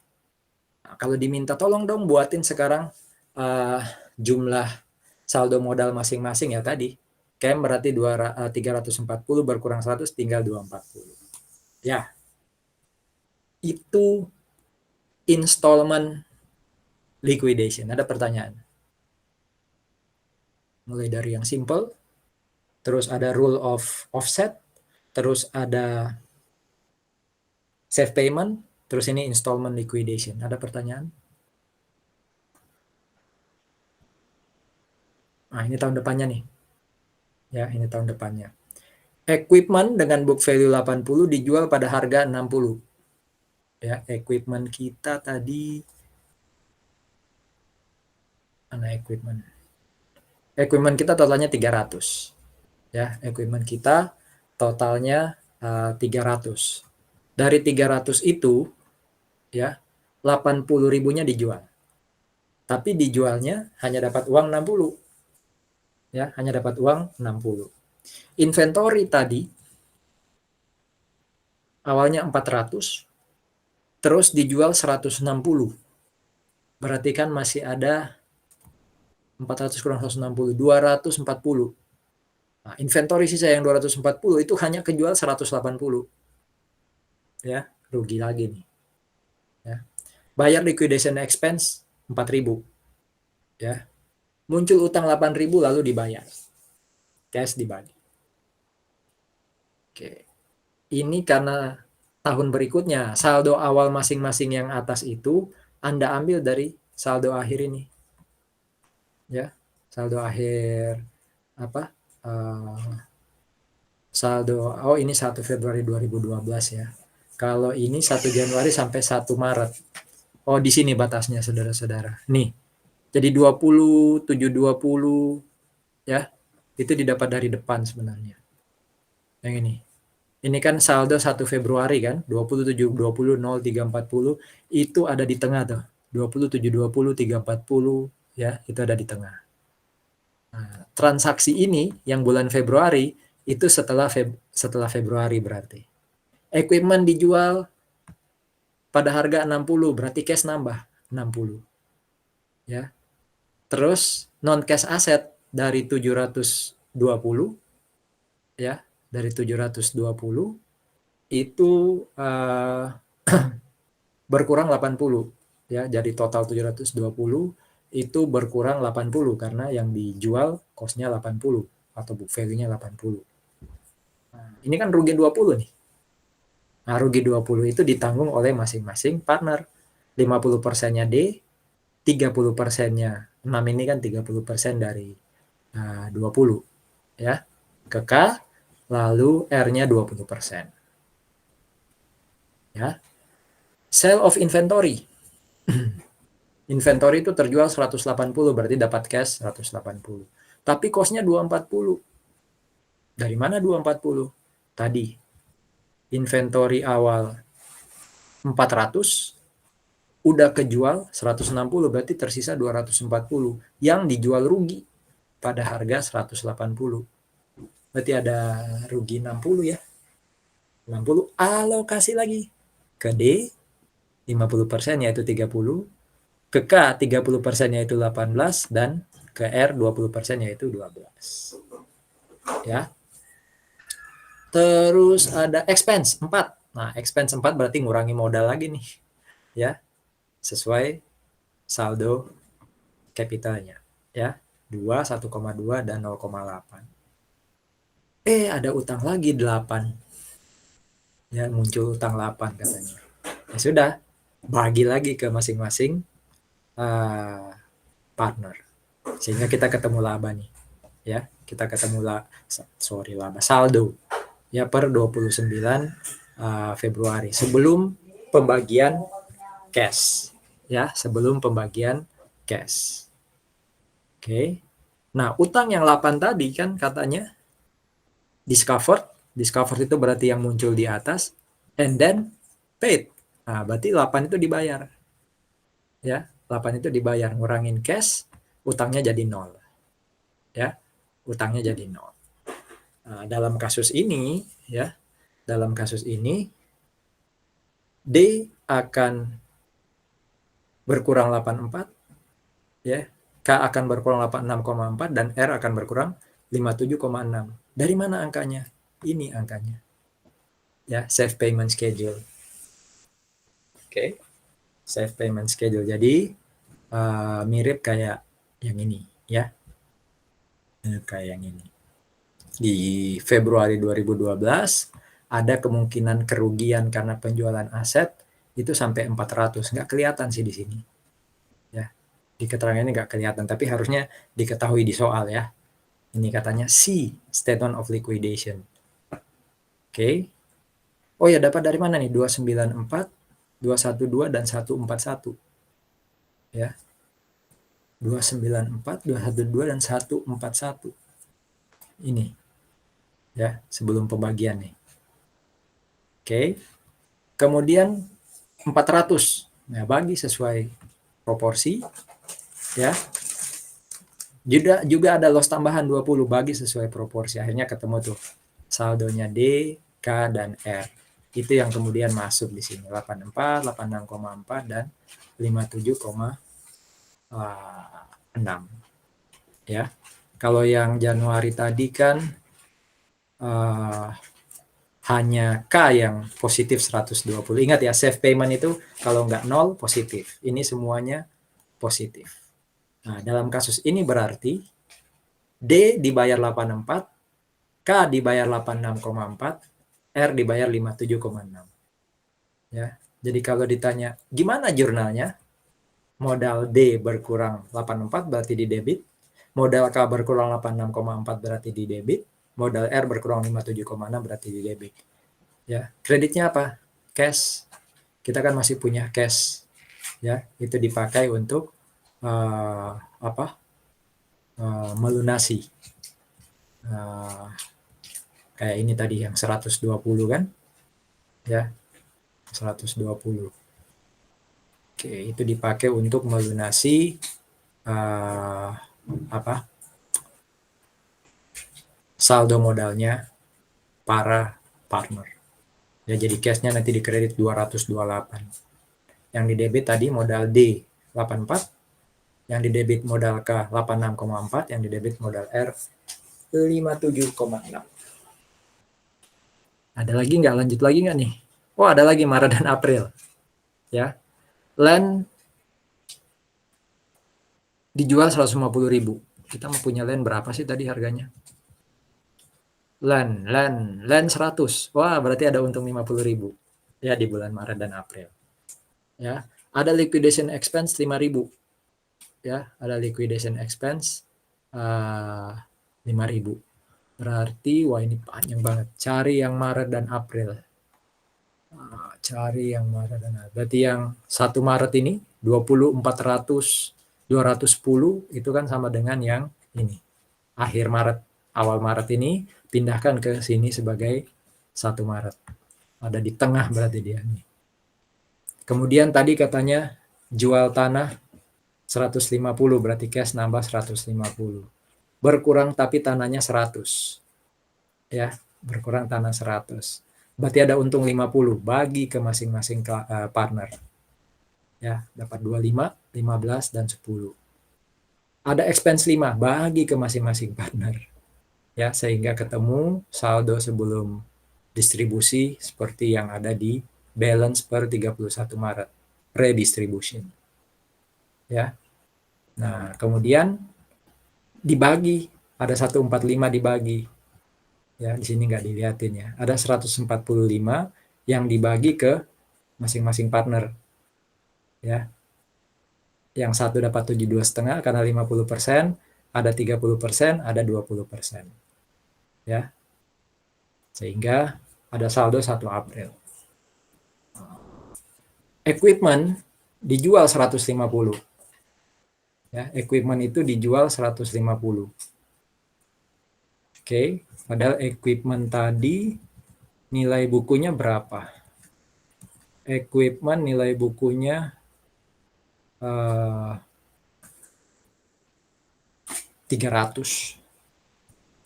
Nah, kalau diminta tolong dong buatin sekarang jumlah saldo modal masing-masing ya tadi. Cam berarti 340 berkurang 100 tinggal 240. Ya, itu installment liquidation. Ada pertanyaan? Mulai dari yang simple, terus ada rule of offset, terus ada save payment, terus ini installment liquidation. Ada pertanyaan? Nah, ini tahun depannya nih. Ya, ini tahun depannya. Equipment dengan book value 80 dijual pada harga 60. Ya, equipment kita tadi mana equipment? Equipment kita totalnya 300. Ya, equipment kita totalnya 300. Dari 300 itu ya 80 ribunya dijual. Tapi dijualnya hanya dapat uang 60. Ya, hanya dapat uang 60. Inventory tadi awalnya 400, terus dijual 160. Berarti kan masih ada 400 kurang 160, 240. Nah, inventory sisa yang 240 itu hanya kejual 180. Ya, rugi lagi nih. Ya. Bayar liquidation expense 4.000. Ya. Muncul utang 8.000 lalu dibayar. Cash dibagi. Oke. Ini karena tahun berikutnya saldo awal masing-masing yang atas itu Anda ambil dari saldo akhir ini. Ya. Saldo akhir apa? Saldo ini 1 Februari 2012 ya. Kalau ini 1 Januari sampai 1 Maret. Oh, di sini batasnya saudara-saudara. Nih. Jadi 20, 720 ya. Itu didapat dari depan sebenarnya. Yang ini. Ini kan saldo 1 Februari kan, 27, 20, 0, 3, 40, itu ada di tengah tuh. 27, 20, 3, 40, ya, itu ada di tengah. Nah, transaksi ini yang bulan Februari, itu setelah Februari berarti. Equipment dijual pada harga 60, berarti cash nambah 60. Ya. Terus non cash asset dari 720, ya, dari 720 itu berkurang 80 ya, jadi total 720 itu berkurang 80 karena yang dijual cost-nya 80 atau book value-nya 80. Nah, ini kan rugi 20 nih. Nah, rugi 20 itu ditanggung oleh masing-masing partner. 50%-nya D, 30%-nya 6 ini kan 30% dari 20 ya. Ke K, lalu R-nya 20%. Ya. Sale of inventory. Inventory itu terjual 180, berarti dapat cash 180. Tapi cost-nya 240. Dari mana 240? Tadi inventory awal 400, udah kejual 160, berarti tersisa 240 yang dijual rugi pada harga 180. Berarti ada rugi 60 ya. 60 alokasi lagi ke D 50% yaitu 30, ke K 30% yaitu 18, dan ke R 20% yaitu 12. Ya. Terus ada expense 4. Nah, expense 4 berarti ngurangi modal lagi nih. Ya. Sesuai saldo capitalnya. Ya. 2, 1,2 dan 0,8. Ada utang lagi 8. Ya, muncul utang 8 katanya. Ya sudah, bagi lagi ke masing-masing partner. Sehingga kita ketemu laba nih. Ya, kita ketemu laba saldo ya per 29 Februari sebelum pembagian cash. Ya, sebelum pembagian cash. Oke. Nah, utang yang 8 tadi kan katanya discovered. Discovered itu berarti yang muncul di atas, and then paid. Nah, berarti 8 itu dibayar. Ya, 8 itu dibayar, ngurangin cash, utangnya jadi 0. Ya, utangnya jadi 0. Nah, dalam kasus ini ya, dalam kasus ini D akan berkurang 84 ya, K akan berkurang 86,4 dan R akan berkurang 57,6. Dari mana angkanya? Ini angkanya. Ya, save payment schedule. Oke. Save payment schedule. Jadi mirip kayak yang ini ya. Mirip kayak yang ini. Di Februari 2012 ada kemungkinan kerugian karena penjualan aset itu sampai 400. Nggak kelihatan sih di sini. Ya. Di keterangan ini nggak kelihatan, tapi harusnya diketahui di soal ya. Ini katanya C, statement of liquidation. Oke. Oh ya, dapat dari mana nih? 294, 212 dan 141. Ya. 294, 212 dan 141. Ini. Ya, sebelum pembagian nih. Oke. Kemudian 400. Nah, bagi sesuai proporsi ya. Juga ada loss tambahan 20, bagi sesuai proporsi. Akhirnya ketemu tuh saldonya D, K dan R. Itu yang kemudian masuk di sini 84, 86,4 dan 57,6 ya. Kalau yang Januari tadi kan hanya K yang positif 120. Ingat ya, save payment itu kalau nggak 0 positif. Ini semuanya positif. Nah, dalam kasus ini berarti D dibayar 84, K dibayar 86,4, R dibayar 57,6. Ya. Jadi kalau ditanya gimana jurnalnya? Modal D berkurang 84 berarti di debit, modal K berkurang 86,4 berarti di debit, modal R berkurang 57,6 berarti di debit. Ya, kreditnya apa? Cash. Kita kan masih punya cash. Ya, itu dipakai untuk melunasi. Kayak ini tadi yang 120 kan? Ya. 120. Oke, itu dipakai untuk melunasi saldo modalnya para partner. Ya, jadi cashnya nanti dikredit 228. Yang di debit tadi modal D 84, yang di debit modal K 86,4, yang di debit modal R 57,6. Ada lagi nggak? Lanjut lagi nggak nih? Oh, ada lagi Maret dan April. Ya, land dijual 150.000. Kita mau punya land berapa sih tadi harganya? Land 100. Wah, berarti ada untung 50.000. ya di bulan Maret dan April. Ya, ada liquidation expense 5.000. Ya, ada liquidation expense 5.000. Berarti wah ini panjang banget. Cari yang Maret dan April. Cari yang Maret dan April. Berarti yang 1 Maret ini 20.400 210 itu kan sama dengan yang ini. Akhir Maret, awal Maret ini pindahkan ke sini sebagai 1 Maret. Ada di tengah berarti dia nih. Kemudian tadi katanya jual tanah 150, berarti cash nambah 150. Berkurang tapi tanahnya 100. Ya, berkurang tanah 100. Berarti ada untung 50, bagi ke masing-masing partner. Ya, dapat 25, 15 dan 10. Ada expense 5, bagi ke masing-masing partner. Ya, sehingga ketemu saldo sebelum distribusi seperti yang ada di balance per 31 Maret, redistribution. Ya. Nah, kemudian dibagi, ada 145 dibagi. Ya, di sini nggak dilihatin ya. Ada 145 yang dibagi ke masing-masing partner. Ya. Yang satu dapat 72,5 karena 50%, ada 30%, ada 20%. Ya. Sehingga ada saldo 1 April. Equipment dijual 150. Ya, equipment itu dijual 150. Oke, padahal equipment tadi nilai bukunya berapa? Equipment nilai bukunya 300.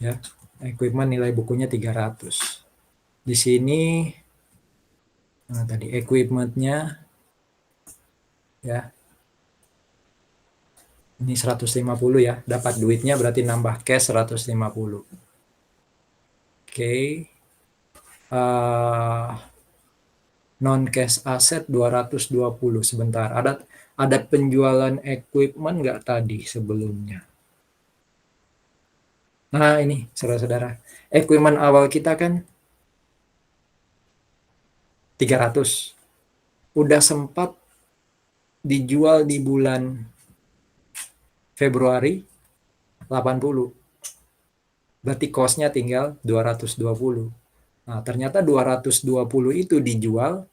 Ya, equipment nilai bukunya 300. Di sini tadi equipmentnya ya ini 150 ya, dapat duitnya berarti nambah cash 150. Oke. Non cash aset 220. Sebentar, ada penjualan equipment nggak tadi sebelumnya? Nah ini saudara-saudara, equipment awal kita kan 300. Udah sempat dijual di bulan Februari 80. Berarti cost-nya tinggal 220. Nah, ternyata 220 itu dijual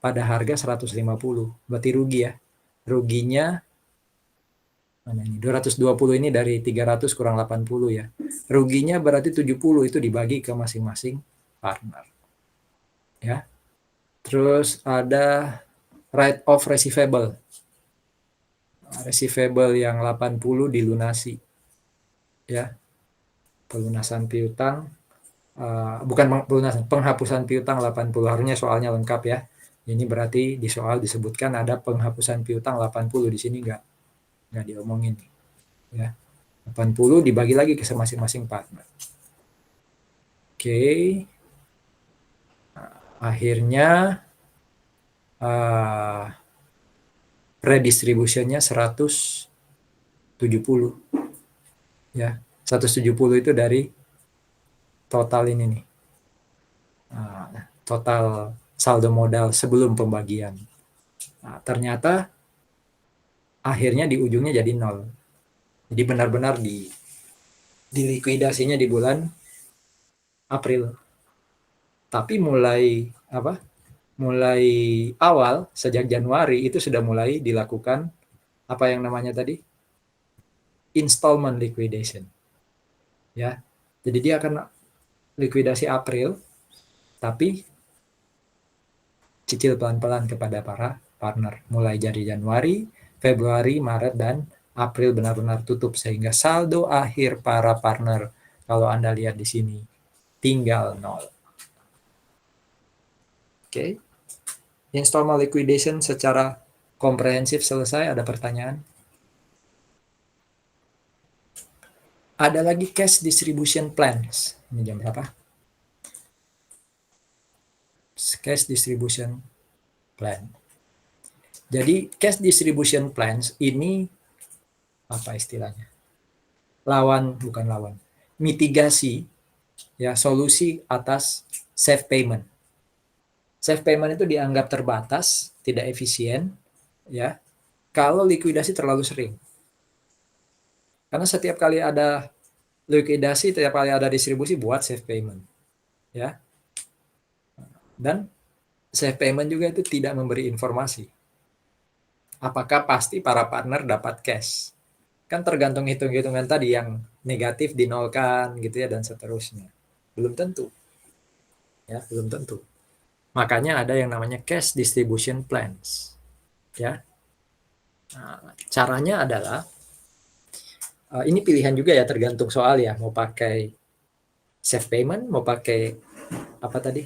pada harga 150. Berarti rugi ya. Ruginya mana ini? 220 ini dari 300 kurang 80 ya. Ruginya berarti 70, itu dibagi ke masing-masing partner. Ya. Terus ada write off receivable. Receivable yang 80 dilunasi. Ya. Pelunasan piutang bukan pelunasan, penghapusan piutang 80. Harusnya soalnya lengkap ya. Ini berarti di soal disebutkan ada penghapusan piutang 80, di sini nggak diomongin ya. 80 dibagi lagi ke masing-masing partner. Oke. Akhirnya redistributionnya 170 ya. 170 itu dari total ini nih. Total saldo modal sebelum pembagian. Nah, ternyata akhirnya di ujungnya jadi 0. Jadi benar-benar dilikuidasinya di bulan April. Tapi mulai awal sejak Januari itu sudah mulai dilakukan apa yang namanya tadi installment liquidation. Ya. Jadi dia akan likuidasi April tapi cicil pelan-pelan kepada para partner mulai dari Januari, Februari, Maret dan April benar-benar tutup sehingga saldo akhir para partner kalau Anda lihat di sini tinggal 0. Oke. Installment liquidation secara komprehensif selesai. Ada pertanyaan? Ada lagi cash distribution plans. Ini jam berapa? Cash distribution plan. Jadi cash distribution plans ini apa istilahnya? Bukan lawan. Mitigasi ya, solusi atas safe payment. Safe payment itu dianggap terbatas, tidak efisien, ya, kalau likuidasi terlalu sering. Karena setiap kali ada likuidasi, setiap kali ada distribusi, buat safe payment, ya. Dan safe payment juga itu tidak memberi informasi apakah pasti para partner dapat cash. Kan tergantung hitung-hitungan tadi yang negatif dinolkan gitu ya dan seterusnya. Belum tentu. Ya, belum tentu. Makanya ada yang namanya cash distribution plans. Ya. Nah, caranya adalah ini pilihan juga ya, tergantung soal ya, mau pakai safe payment, mau pakai apa tadi?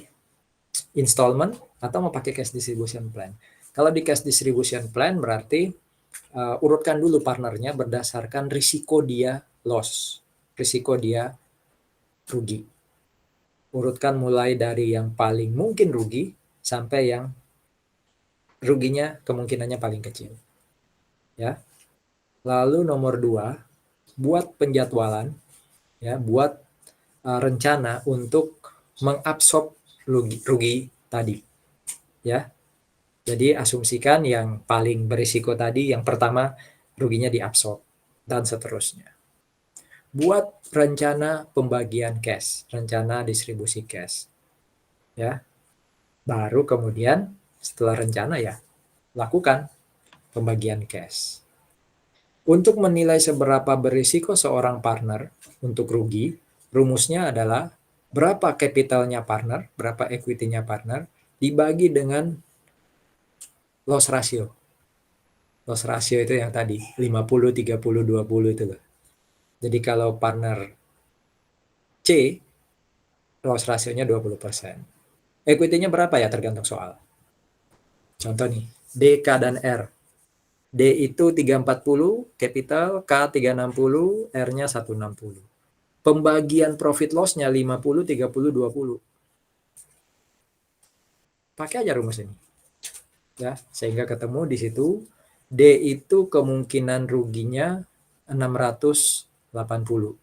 Installment, atau mau pakai cash distribution plan. Kalau di cash distribution plan berarti urutkan dulu partnernya berdasarkan risiko dia loss, risiko dia rugi. Urutkan mulai dari yang paling mungkin rugi sampai yang ruginya kemungkinannya paling kecil. Ya. Lalu nomor 2, buat penjadwalan, ya, buat rencana untuk mengabsorb rugi tadi. Ya. Jadi asumsikan yang paling berisiko tadi, yang pertama ruginya diabsorb dan seterusnya. Buat rencana pembagian cash, rencana distribusi cash. Ya. Baru kemudian setelah rencana ya lakukan pembagian cash. Untuk menilai seberapa berisiko seorang partner untuk rugi, rumusnya adalah berapa capitalnya partner, berapa equity-nya partner, dibagi dengan loss ratio. Loss ratio itu yang tadi, 50, 30, 20 itu loh. Jadi kalau partner C, loss ratio-nya 20%. Equity-nya berapa ya tergantung soal. Contoh nih, D, K, dan R. D itu 340 capital, K 360, R-nya 160. Pembagian profit loss-nya 50, 30, 20. Pakai aja rumus ini. Ya, sehingga ketemu di situ D itu kemungkinan ruginya 680.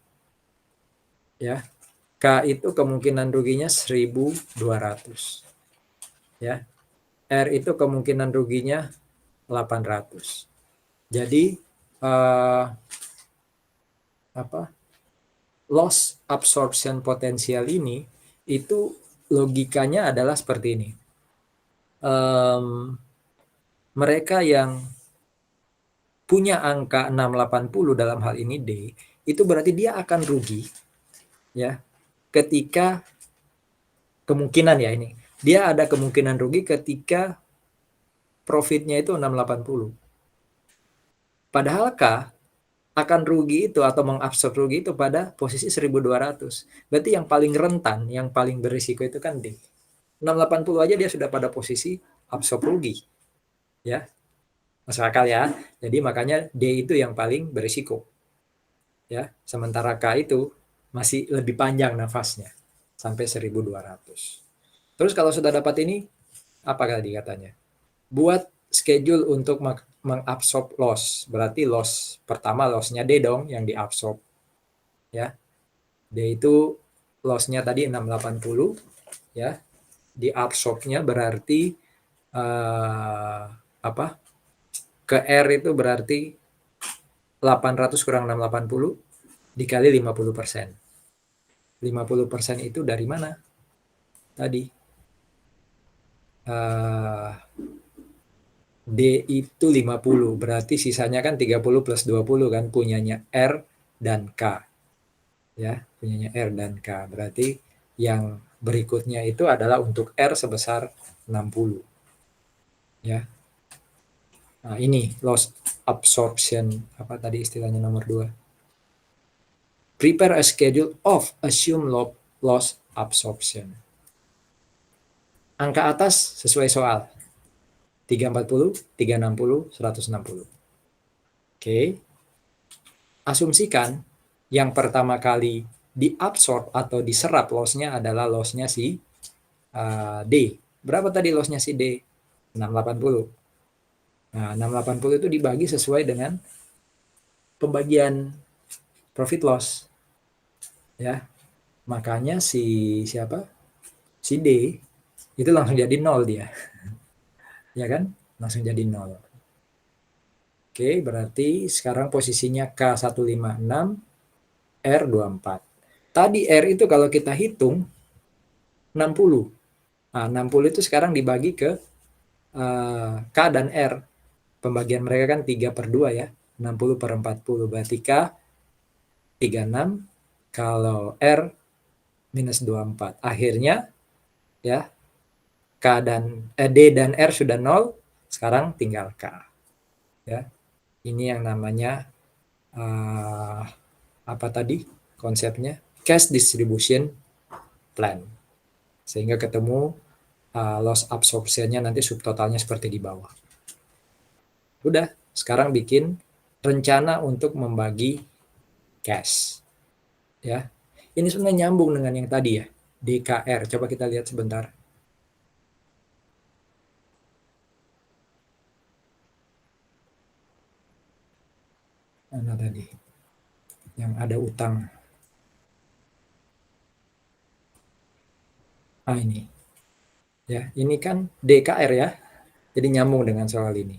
Ya. K itu kemungkinan ruginya 1.200. Ya. R itu kemungkinan ruginya 800. Jadi loss absorption potensial ini itu logikanya adalah seperti ini. Mereka yang punya angka 680 dalam hal ini D, itu berarti dia akan rugi ya ketika kemungkinan ya ini. Dia ada kemungkinan rugi ketika profitnya itu 680. Padahal K akan rugi itu atau mengabsorb rugi itu pada posisi 1.200. Berarti yang paling rentan, yang paling berisiko itu kan D. 680 aja dia sudah pada posisi absorb rugi. Ya. Masuk akal ya. Jadi makanya D itu yang paling berisiko. Ya, sementara K itu masih lebih panjang nafasnya sampai 1.200. Terus kalau sudah dapat ini, apa tadi katanya? Buat schedule untuk mengabsorb loss. Berarti loss pertama lossnya D dong yang diabsorb. Ya. D itu lossnya tadi 680 ya. Diabsorbnya berarti ke R itu berarti 800 kurang 680 dikali 50%. 50% itu dari mana? Tadi. D itu 50, berarti sisanya kan 30 plus 20 kan punyanya R dan K. Ya, punyanya R dan K. Berarti yang berikutnya itu adalah untuk R sebesar 60. Ya. Nah, ini loss absorption, apa tadi istilahnya nomor 2. Prepare a schedule of assumed loss absorption. Angka atas sesuai soal. 340, 360, 160. Oke. Asumsikan yang pertama kali diabsorb atau diserap loss-nya adalah loss-nya si D. Berapa tadi loss-nya si D? 680. Nah, 680 itu dibagi sesuai dengan pembagian profit loss. Ya. Makanya si D itu langsung jadi 0 dia. Ya kan? Langsung jadi 0. Oke, berarti sekarang posisinya K156, R24. Tadi R itu kalau kita hitung 60. Nah, 60 itu sekarang dibagi ke K dan R. Pembagian mereka kan 3/2 ya. 60 per 40. Berarti K 36. Kalau R minus 24. Akhirnya ya D dan R sudah 0. Sekarang tinggal K. Ya. Ini yang namanya apa tadi konsepnya? Cash distribution plan. Sehingga ketemu loss absorption-nya nanti subtotalnya seperti di bawah. Udah, sekarang bikin rencana untuk membagi cash. Ya. Ini sebenarnya nyambung dengan yang tadi ya, DKR. Coba kita lihat sebentar. Mana tadi? Yang ada utang. Ini. Ya, ini kan DKR ya. Jadi nyambung dengan soal ini.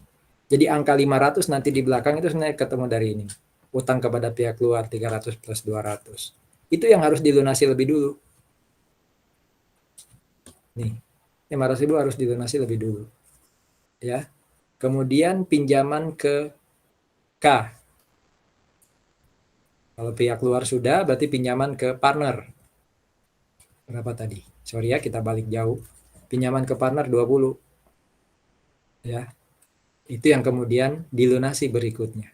Jadi angka 500 nanti di belakang itu sebenarnya ketemu dari ini. Utang kepada pihak luar 300 plus 200. Itu yang harus dilunasi lebih dulu. Nih, 500.000 harus dilunasi lebih dulu. Ya. Kemudian pinjaman ke K. Kalau pihak luar sudah, berarti pinjaman ke partner. Berapa tadi? Sorry ya, kita balik jauh. Pinjaman ke partner 20. Ya. Itu yang kemudian dilunasi berikutnya.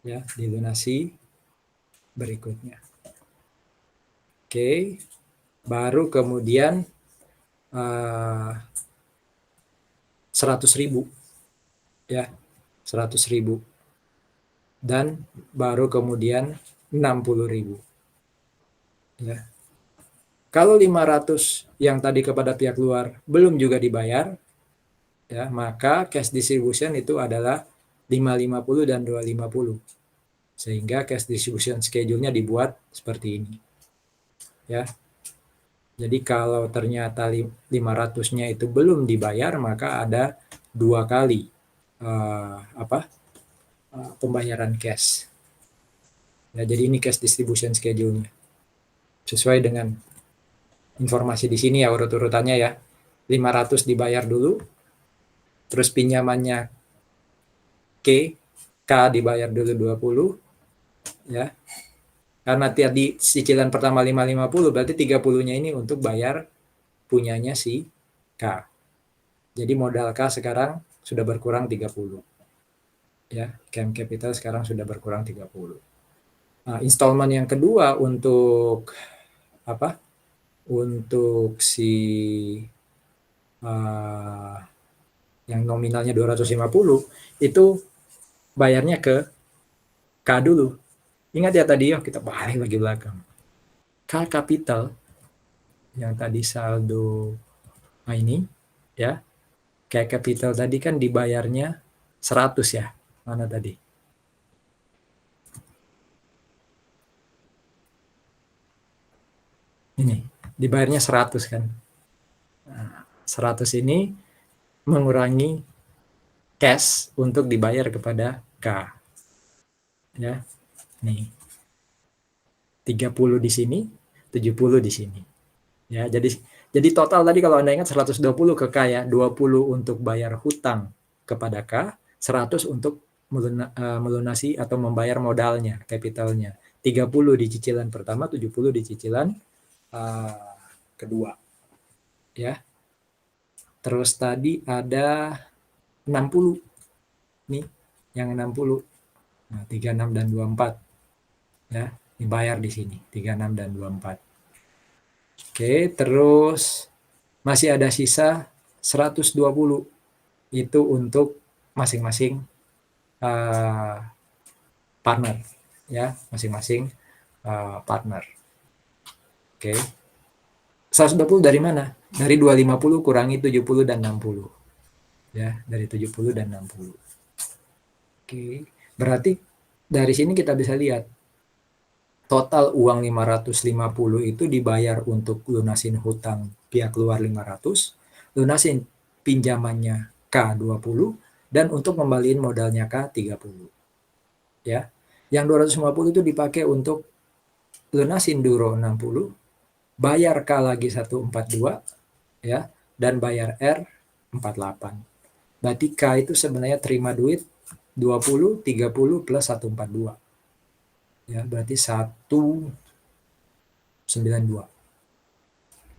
Ya, dilunasi berikutnya. Oke. Baru kemudian 100.000. Ya, 100.000. Dan baru kemudian 60.000. Ya. Kalau 500 yang tadi kepada pihak luar belum juga dibayar, ya, maka cash distribution itu adalah 550 dan 250. Sehingga cash distribution schedule-nya dibuat seperti ini. Ya. Jadi kalau ternyata 500-nya itu belum dibayar, maka ada 2 kali pembayaran cash. Ya, jadi ini cash distribution schedule-nya. Sesuai dengan informasi di sini ya urut-urutannya ya. 500 dibayar dulu, terus pinjamannya K dibayar dulu 20, ya. Karena tadi cicilan pertama 550, berarti 30-nya ini untuk bayar punyanya si K. Jadi modal K sekarang sudah berkurang 30. Ya, Camp Capital sekarang sudah berkurang 30. Nah, installment yang kedua untuk apa? Untuk si yang nominalnya 250 itu bayarnya ke K dulu. Ingat ya tadi ya, kita balik lagi belakang. K capital yang tadi saldo ini ya. K capital tadi kan dibayarnya 100 ya. Mana tadi? Ini dibayarnya 100 kan. Nah, 100 ini mengurangi cash untuk dibayar kepada K. Ya. Nih. 30 di sini, 70 di sini. Ya, jadi total tadi kalau Anda ingat 120 ke K ya, 20 untuk bayar hutang kepada K, 100 untuk melunasi atau membayar modalnya, kapitalnya. 30 di cicilan pertama, 70 di cicilan kedua. Ya. Terus tadi ada 60. Nih, yang 60. Nah, 36 dan 24. Ya, dibayar di sini, 36 dan 24. Oke, terus masih ada sisa 120. Itu untuk masing-masing partner. Ya, masing-masing partner. Oke. 120 dari mana? Dari 250 kurangi 70 dan 60. Ya, dari 70 dan 60. Oke. Berarti dari sini kita bisa lihat total uang 550 itu dibayar untuk lunasin hutang pihak luar 500, lunasin pinjamannya K20, dan untuk ngembaliin modalnya K30. Ya. Yang 250 itu dipakai untuk lunasin Duro 60, bayar K lagi 142, ya, dan bayar R 48. Berarti K itu sebenarnya terima duit 20, 30 plus 142. Ya, berarti 192.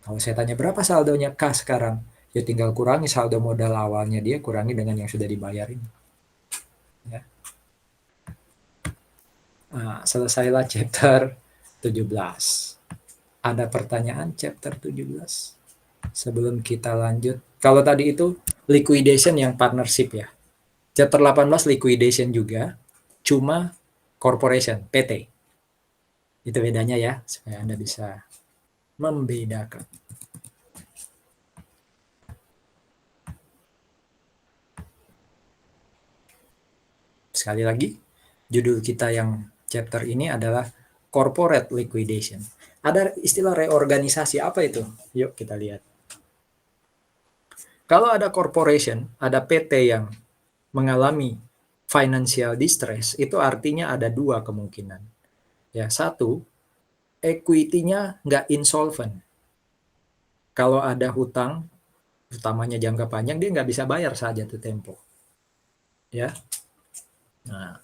Kalau saya tanya berapa saldonya K sekarang, ya tinggal kurangi saldo modal awalnya dia, kurangi dengan yang sudah dibayarin. Ya. Nah, selesailah chapter 17. Ada pertanyaan chapter 17? Sebelum kita lanjut. Kalau tadi itu liquidation yang partnership ya. Chapter 18 liquidation juga, cuma corporation, PT. Itu bedanya ya, supaya Anda bisa membedakan. Sekali lagi, judul kita yang chapter ini adalah corporate liquidation. Ada istilah reorganisasi, apa itu? Yuk kita lihat. Kalau ada corporation, ada PT yang mengalami financial distress, itu artinya ada dua kemungkinan. Ya, satu, equity-nya nggak insolvent. Kalau ada hutang, utamanya jangka panjang, dia nggak bisa bayar saat jatuh tempo. Ya. Nah,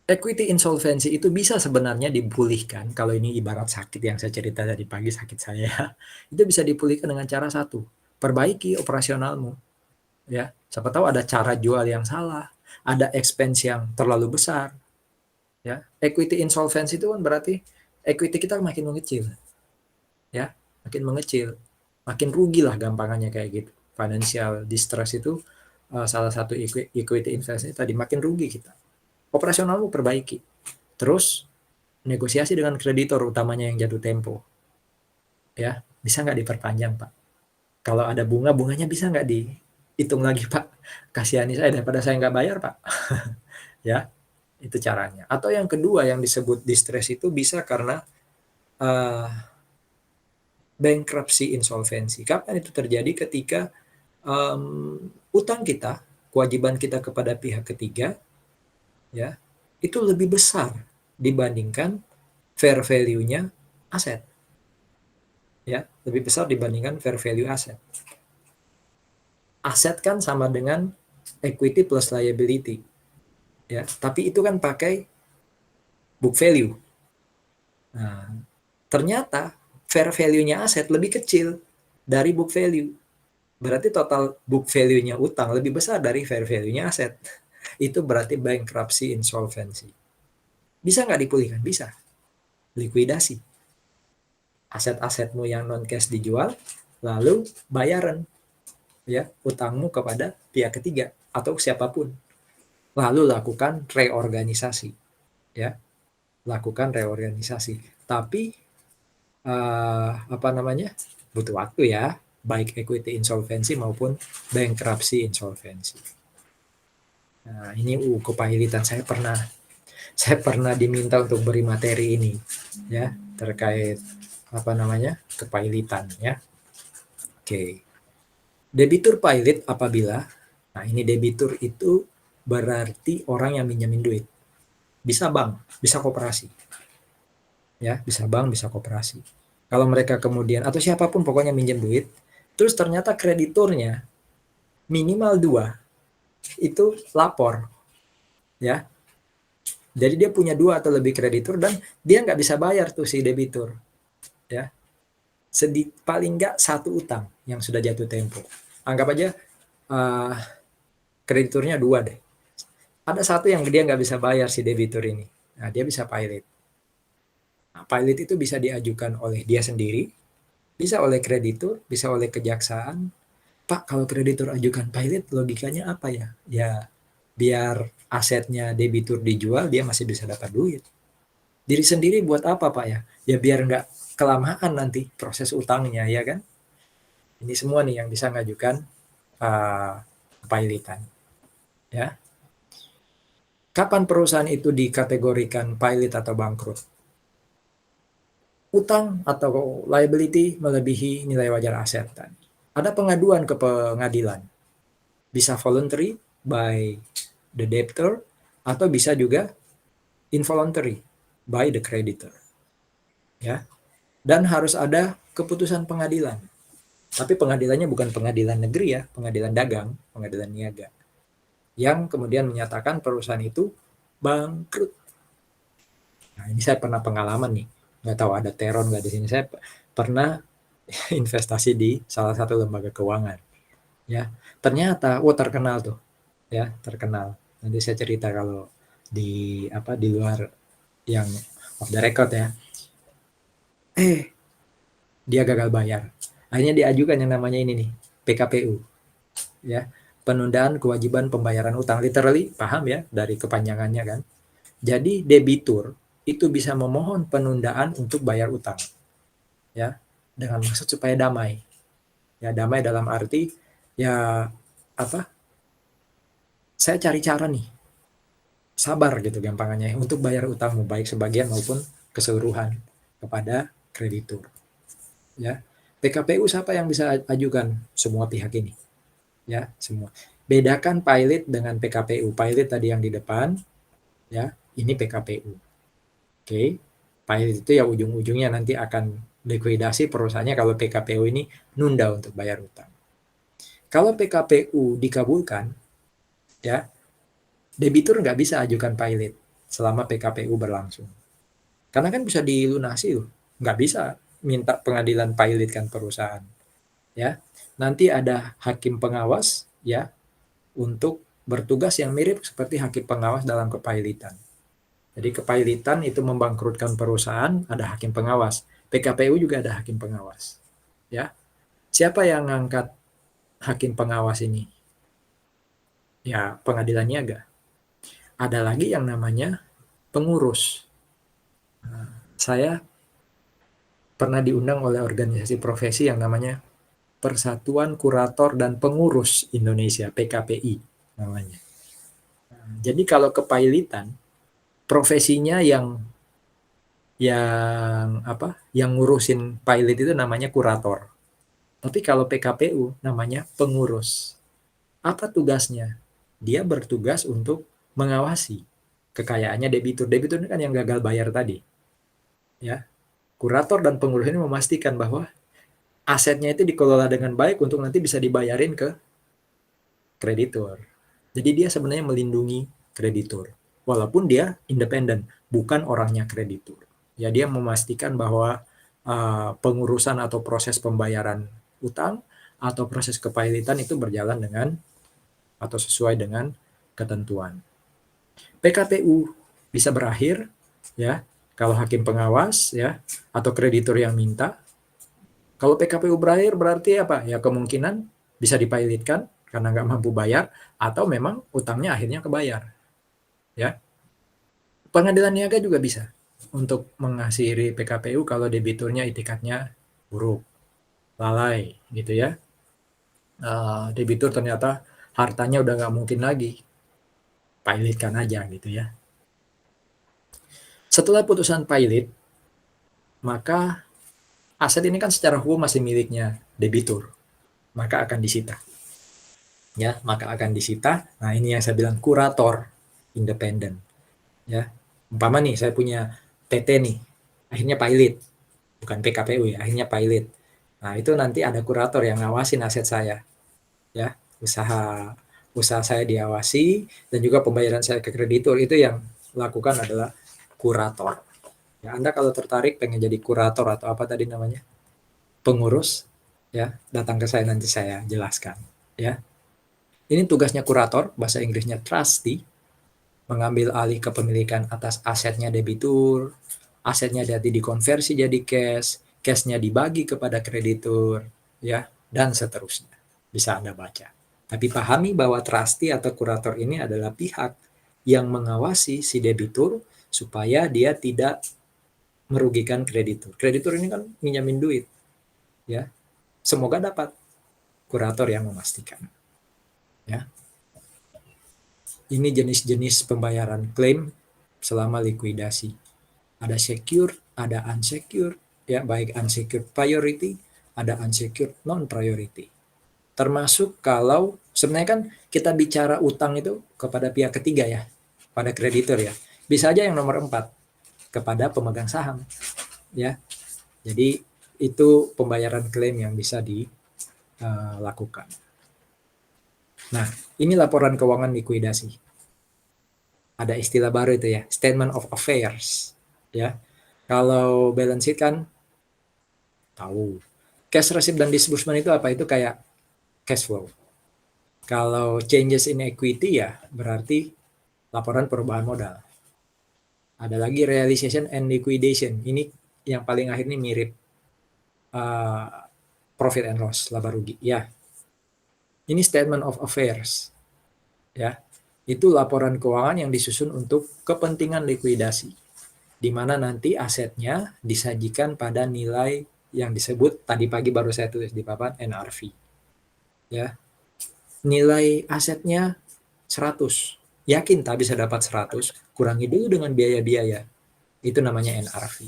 equity insolvency itu bisa sebenarnya dipulihkan. Kalau ini ibarat sakit yang saya cerita tadi pagi, sakit saya, itu bisa dipulihkan dengan cara satu, perbaiki operasionalmu. Ya, siapa tahu ada cara jual yang salah, ada expense yang terlalu besar. Ya, equity insolvency itu kan berarti equity kita makin mengecil. Ya, makin mengecil, makin rugi lah gampangannya kayak gitu. Financial distress itu salah satu equity investment tadi, makin rugi kita. Operasionalmu perbaiki. Terus negosiasi dengan kreditor utamanya yang jatuh tempo. Ya, bisa nggak diperpanjang, Pak? Kalau ada bunga, bunganya bisa nggak dihitung lagi, Pak? Kasihani saya daripada saya nggak bayar, Pak. Ya, itu caranya. Atau yang kedua yang disebut distress itu bisa karena uh, bankruptcy insolvency. Kapan itu terjadi? Ketika utang kita, kewajiban kita kepada pihak ketiga, ya, itu lebih besar dibandingkan fair value-nya aset. Ya, lebih besar dibandingkan fair value aset. Aset kan sama dengan equity plus liability. Ya, tapi itu kan pakai book value. Nah, ternyata fair value-nya aset lebih kecil dari book value. Berarti total book value-nya utang lebih besar dari fair value-nya aset. Itu berarti bankruptcy insolvency. Bisa nggak dipulihkan? Bisa. Likuidasi. Aset-asetmu yang non-cash dijual, lalu bayaran ya utangmu kepada pihak ketiga atau siapapun. Lalu lakukan reorganisasi. Ya, lakukan reorganisasi. Tapi apa namanya? Butuh waktu ya, baik equity insolvency maupun bankruptcy insolvency. Nah, ini kepailitan saya pernah diminta untuk beri materi ini ya terkait apa namanya? Kepailitan ya. Oke. Debitur pilot apabila ini debitur itu berarti orang yang minjemin duit. Bisa bank, bisa koperasi. Ya, bisa bank, bisa koperasi. Kalau mereka kemudian atau siapapun pokoknya minjem duit, terus ternyata krediturnya minimal 2 itu lapor. Ya. Jadi dia punya 2 atau lebih kreditur dan dia nggak bisa bayar tuh si debitur. Ya. Paling nggak 1 utang yang sudah jatuh tempo. Anggap aja krediturnya 2 deh. Ada 1 yang dia nggak bisa bayar si debitur ini. Nah, dia bisa pilot. Nah, pilot itu bisa diajukan oleh dia sendiri, bisa oleh kreditur, bisa oleh kejaksaan. Pak, kalau kreditur ajukan pilot, logikanya apa ya? Ya, biar asetnya debitur dijual, dia masih bisa dapat duit. Diri sendiri buat apa, Pak ya? Ya biar nggak kelamaan nanti proses utangnya, ya kan? Ini semua nih yang bisa ngajukan pilotan. Ya. Kapan perusahaan itu dikategorikan pilot atau bangkrut? utang atau liability melebihi nilai wajar aset tadi. Ada pengaduan ke pengadilan. Bisa voluntary by the debtor atau bisa juga involuntary by the creditor. Ya. Dan harus ada keputusan pengadilan. Tapi pengadilannya bukan pengadilan negeri ya, pengadilan dagang, pengadilan niaga. Yang kemudian menyatakan perusahaan itu bangkrut. Nah, ini saya pernah pengalaman nih. Nggak tahu ada teror nggak di sini. Saya pernah investasi di salah satu lembaga keuangan. Ya, ternyata, terkenal tuh, ya terkenal. Nanti saya cerita kalau di luar yang off the record ya. Dia gagal bayar. Akhirnya diajukan yang namanya ini nih, PKPU, ya, penundaan kewajiban pembayaran utang. Literally, paham ya dari kepanjangannya kan? Jadi debitur itu bisa memohon penundaan untuk bayar utang, ya, dengan maksud supaya damai. Ya, damai dalam arti ya apa? Saya cari cara nih, sabar gitu gampangannya untuk bayar utangmu baik sebagian maupun keseluruhan kepada kreditur. Ya, PKPU siapa yang bisa ajukan? Semua pihak ini. Ya, semua. Bedakan pilot dengan PKPU. Pilot tadi yang di depan, ya, ini PKPU. Oke. Pilot itu ya ujung-ujungnya nanti akan likuidasi perusahaannya kalau PKPU ini nunda untuk bayar utang. Kalau PKPU dikabulkan, ya, debitur nggak bisa ajukan pilot selama PKPU berlangsung. Karena kan bisa dilunasi loh. Nggak bisa minta pengadilan pilotkan perusahaan. Ya, nanti ada hakim pengawas ya untuk bertugas yang mirip seperti hakim pengawas dalam kepailitan. Jadi kepailitan itu membangkrutkan perusahaan, ada hakim pengawas. PKPU juga ada hakim pengawas. Ya, siapa yang ngangkat hakim pengawas ini? Ya, pengadilan niaga. Ada lagi yang namanya pengurus. Nah, saya pernah diundang oleh organisasi profesi yang namanya Persatuan Kurator dan Pengurus Indonesia, PKPI namanya. Jadi kalau kepailitan, profesinya yang ngurusin pilot itu namanya kurator. Tapi kalau PKPU namanya pengurus. Apa tugasnya? Dia bertugas untuk mengawasi kekayaannya debitur. Debitur ini kan yang gagal bayar tadi. Ya. Kurator dan pengurus ini memastikan bahwa asetnya itu dikelola dengan baik untuk nanti bisa dibayarin ke kreditur. Jadi dia sebenarnya melindungi kreditur. Walaupun dia independen, bukan orangnya kreditur. Ya dia memastikan bahwa pengurusan atau proses pembayaran utang atau proses kepailitan itu berjalan dengan atau sesuai dengan ketentuan. PKPU bisa berakhir ya kalau hakim pengawas ya atau kreditur yang minta. Kalau PKPU berakhir berarti apa? Ya kemungkinan bisa dipailitkan karena nggak mampu bayar atau memang utangnya akhirnya kebayar. Ya, pengadilan niaga juga bisa untuk mengakhiri PKPU kalau debiturnya itikadnya buruk, lalai, gitu ya. Debitur ternyata hartanya udah nggak mungkin lagi, pilotkan aja gitu ya. Setelah putusan pilot, maka aset ini kan secara hukum masih miliknya debitur, maka akan disita. Ya, maka akan disita. Nah, ini yang saya bilang kurator independen. Ya, umpama nih saya punya PT nih, akhirnya pilot, bukan PKPU ya, akhirnya pilot. Nah, itu nanti ada kurator yang ngawasin aset saya. Ya, usaha saya diawasi dan juga pembayaran saya ke kreditur itu yang lakukan adalah kurator. Ya, Anda kalau tertarik pengen jadi kurator atau apa tadi namanya? Pengurus, ya, datang ke saya nanti saya jelaskan, ya. Ini tugasnya kurator, bahasa Inggrisnya trustee, mengambil alih kepemilikan atas asetnya debitur, asetnya jadi dikonversi jadi cash, cashnya dibagi kepada kreditur, ya, dan seterusnya. Bisa Anda baca. Tapi pahami bahwa trustee atau kurator ini adalah pihak yang mengawasi si debitur supaya dia tidak merugikan kreditur. Kreditur ini kan minjamin duit, ya. Semoga dapat. Kurator yang memastikan. Ya. Ini jenis-jenis pembayaran klaim selama likuidasi. Ada secure, ada unsecure, ya, baik unsecured priority, ada unsecured non-priority. Termasuk kalau sebenarnya kan kita bicara utang itu kepada pihak ketiga ya, pada kreditur ya. Bisa aja yang nomor 4 kepada pemegang saham ya. Jadi itu pembayaran klaim yang bisa dilakukan. Nah, ini laporan keuangan likuidasi. Ada istilah baru itu ya, statement of affairs ya. Kalau balance sheet kan tahu. Cash receipt dan disbursement itu apa? Itu kayak cash flow. Kalau changes in equity ya berarti laporan perubahan modal. Ada lagi realization and liquidation. Ini yang paling akhir ini mirip profit and loss, laba rugi. Ya, ini statement of affairs. Ya, itu laporan keuangan yang disusun untuk kepentingan likuidasi, di mana nanti asetnya disajikan pada nilai yang disebut tadi pagi baru saya tulis di papan NRV. Ya, nilai asetnya 100. Yakin tak bisa dapat 100? Kurangi dulu dengan biaya-biaya. Itu namanya NRV.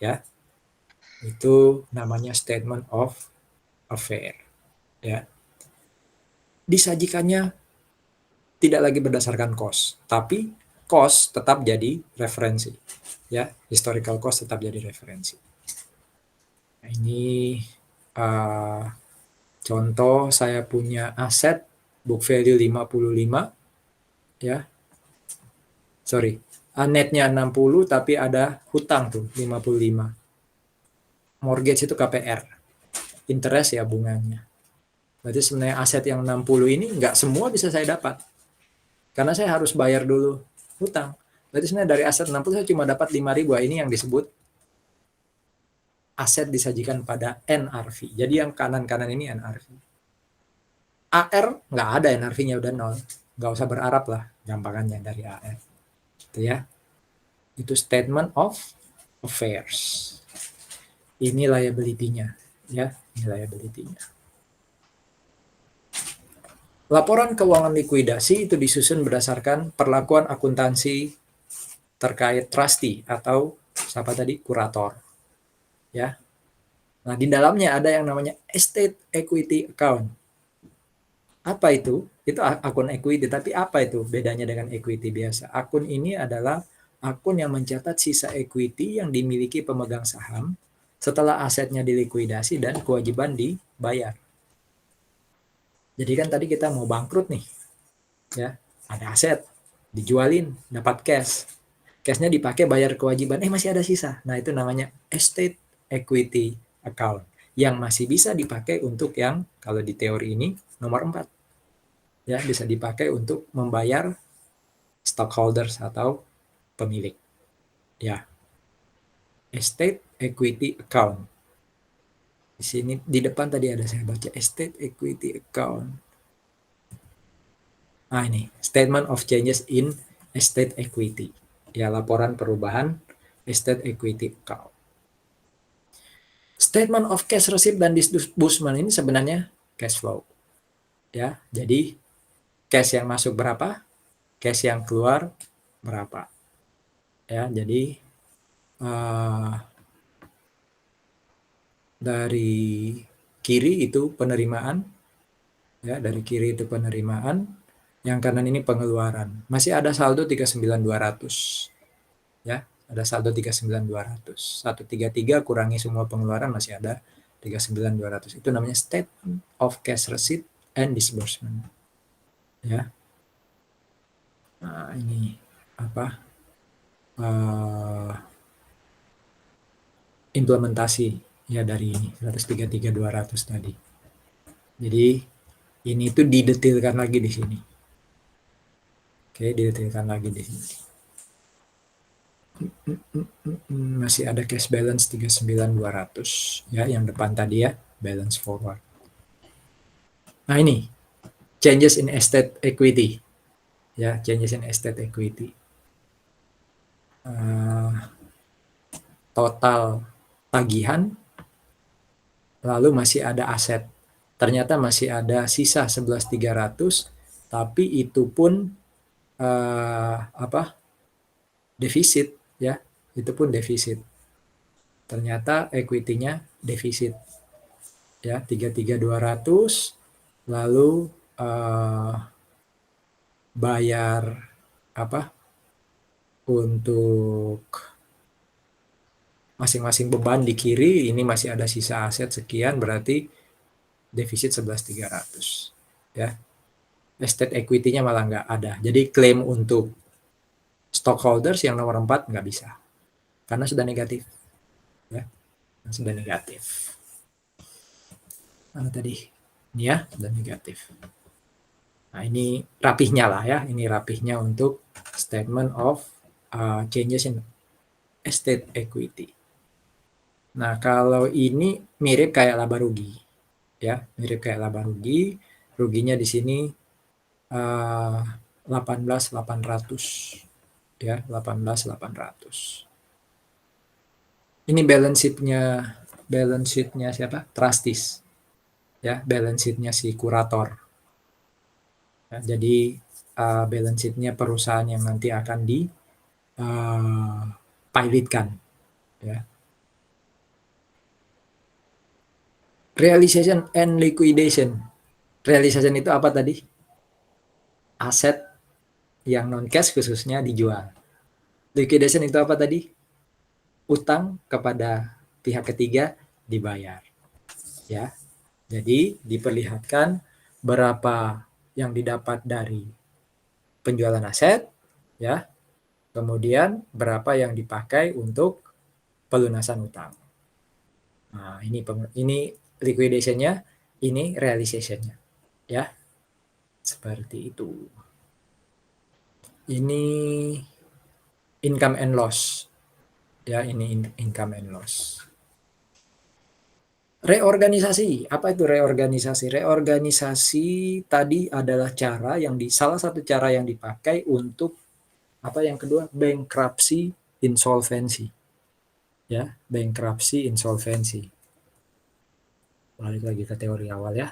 Ya. Itu namanya statement of affair. Ya. Disajikannya tidak lagi berdasarkan cost, tapi cost tetap jadi referensi. Ya, historical cost tetap jadi referensi. Nah, ini contoh saya punya aset book value 55 ya. Sorry, netnya 60 tapi ada hutang tuh 55. Mortgage itu KPR, interest ya bunganya. Berarti sebenarnya aset yang 60 ini nggak semua bisa saya dapat. Karena saya harus bayar dulu hutang. Berarti sebenarnya dari aset 60 saya cuma dapat 5.000. Ini yang disebut aset disajikan pada NRV. Jadi yang kanan-kanan ini NRV. AR nggak ada, NRV-nya udah 0. Nggak usah berharap lah gampangannya dari AR. Itu ya. Itu statement of affairs. Ini liability-nya. Ya, ini liability-nya. Laporan keuangan likuidasi itu disusun berdasarkan perlakuan akuntansi terkait trustee atau siapa tadi, kurator. Ya. Nah, di dalamnya ada yang namanya estate equity account. Apa itu? Itu akun equity, tapi apa itu bedanya dengan equity biasa? Akun ini adalah akun yang mencatat sisa equity yang dimiliki pemegang saham setelah asetnya dilikuidasi dan kewajiban dibayar. Jadi kan tadi kita mau bangkrut nih, ya, ada aset, dijualin, dapat cash. Cashnya dipakai bayar kewajiban, masih ada sisa. Nah, itu namanya estate equity account yang masih bisa dipakai untuk yang kalau di teori ini nomor 4. Ya, bisa dipakai untuk membayar stockholders atau pemilik. Ya. Estate equity account. Di sini di depan tadi ada saya baca estate equity account. Nah, ini statement of changes in estate equity. Ya, laporan perubahan estate equity account. Statement of cash receipt dan disbursement ini sebenarnya cash flow. Ya, jadi cash yang masuk berapa, cash yang keluar berapa. Ya, jadi dari kiri itu penerimaan, ya, dari kiri itu penerimaan, yang kanan ini pengeluaran. Masih ada saldo 39.200. Ya, ada saldo 39.200. 133 kurangi semua pengeluaran masih ada 39.200. Itu namanya statement of cash receipt and disbursement. Ya. Nah, ini apa? Implementasi ya dari ini 133.200 tadi. Jadi ini tuh didetailkan lagi di sini. Oke, didetailkan lagi di sini. Masih ada cash balance 39.200 ya, yang depan tadi ya, balance forward. Nah, ini changes in estate equity. Ya, changes in estate equity. Total tagihan, lalu masih ada aset. Ternyata masih ada sisa 11.300, tapi itu pun defisit ya, itu pun defisit. ternyata equity-nya defisit. Ya, 33.200, lalu bayar apa? Untuk masing-masing beban di kiri, ini masih ada sisa aset sekian, berarti defisit 11.300. Ya. Estate equity-nya malah nggak ada. Jadi klaim untuk stockholders yang nomor 4 nggak bisa. Karena sudah negatif. Ya. Sudah negatif. Mana tadi? Ini ya, sudah negatif. Nah, ini rapihnya lah ya. Ini rapihnya untuk statement of changes in estate equity. Nah, kalau ini mirip kayak laba rugi. Ya, mirip kayak laba rugi. Ruginya di sini 18.800. Ya, 18.800. Ini balance sheet-nya siapa? Trusties. Ya, balance sheet-nya si kurator. Ya, jadi balance sheet-nya perusahaan yang nanti akan pilotkan. Ya. Realization and liquidation. Realization itu apa tadi? Aset yang non cash khususnya dijual. Liquidation itu apa tadi? Utang kepada pihak ketiga dibayar. Ya. Jadi diperlihatkan berapa yang didapat dari penjualan aset, ya. Kemudian berapa yang dipakai untuk pelunasan utang. Nah, ini liquidation-nya, ini realization-nya, ya. Seperti itu. Ini income and loss. Ya, ini income and loss. Reorganisasi. Apa itu reorganisasi? Reorganisasi tadi adalah salah satu cara yang dipakai untuk apa yang kedua? Bankruptcy insolvency. Ya, bankruptcy insolvency. Balik lagi ke teori awal ya.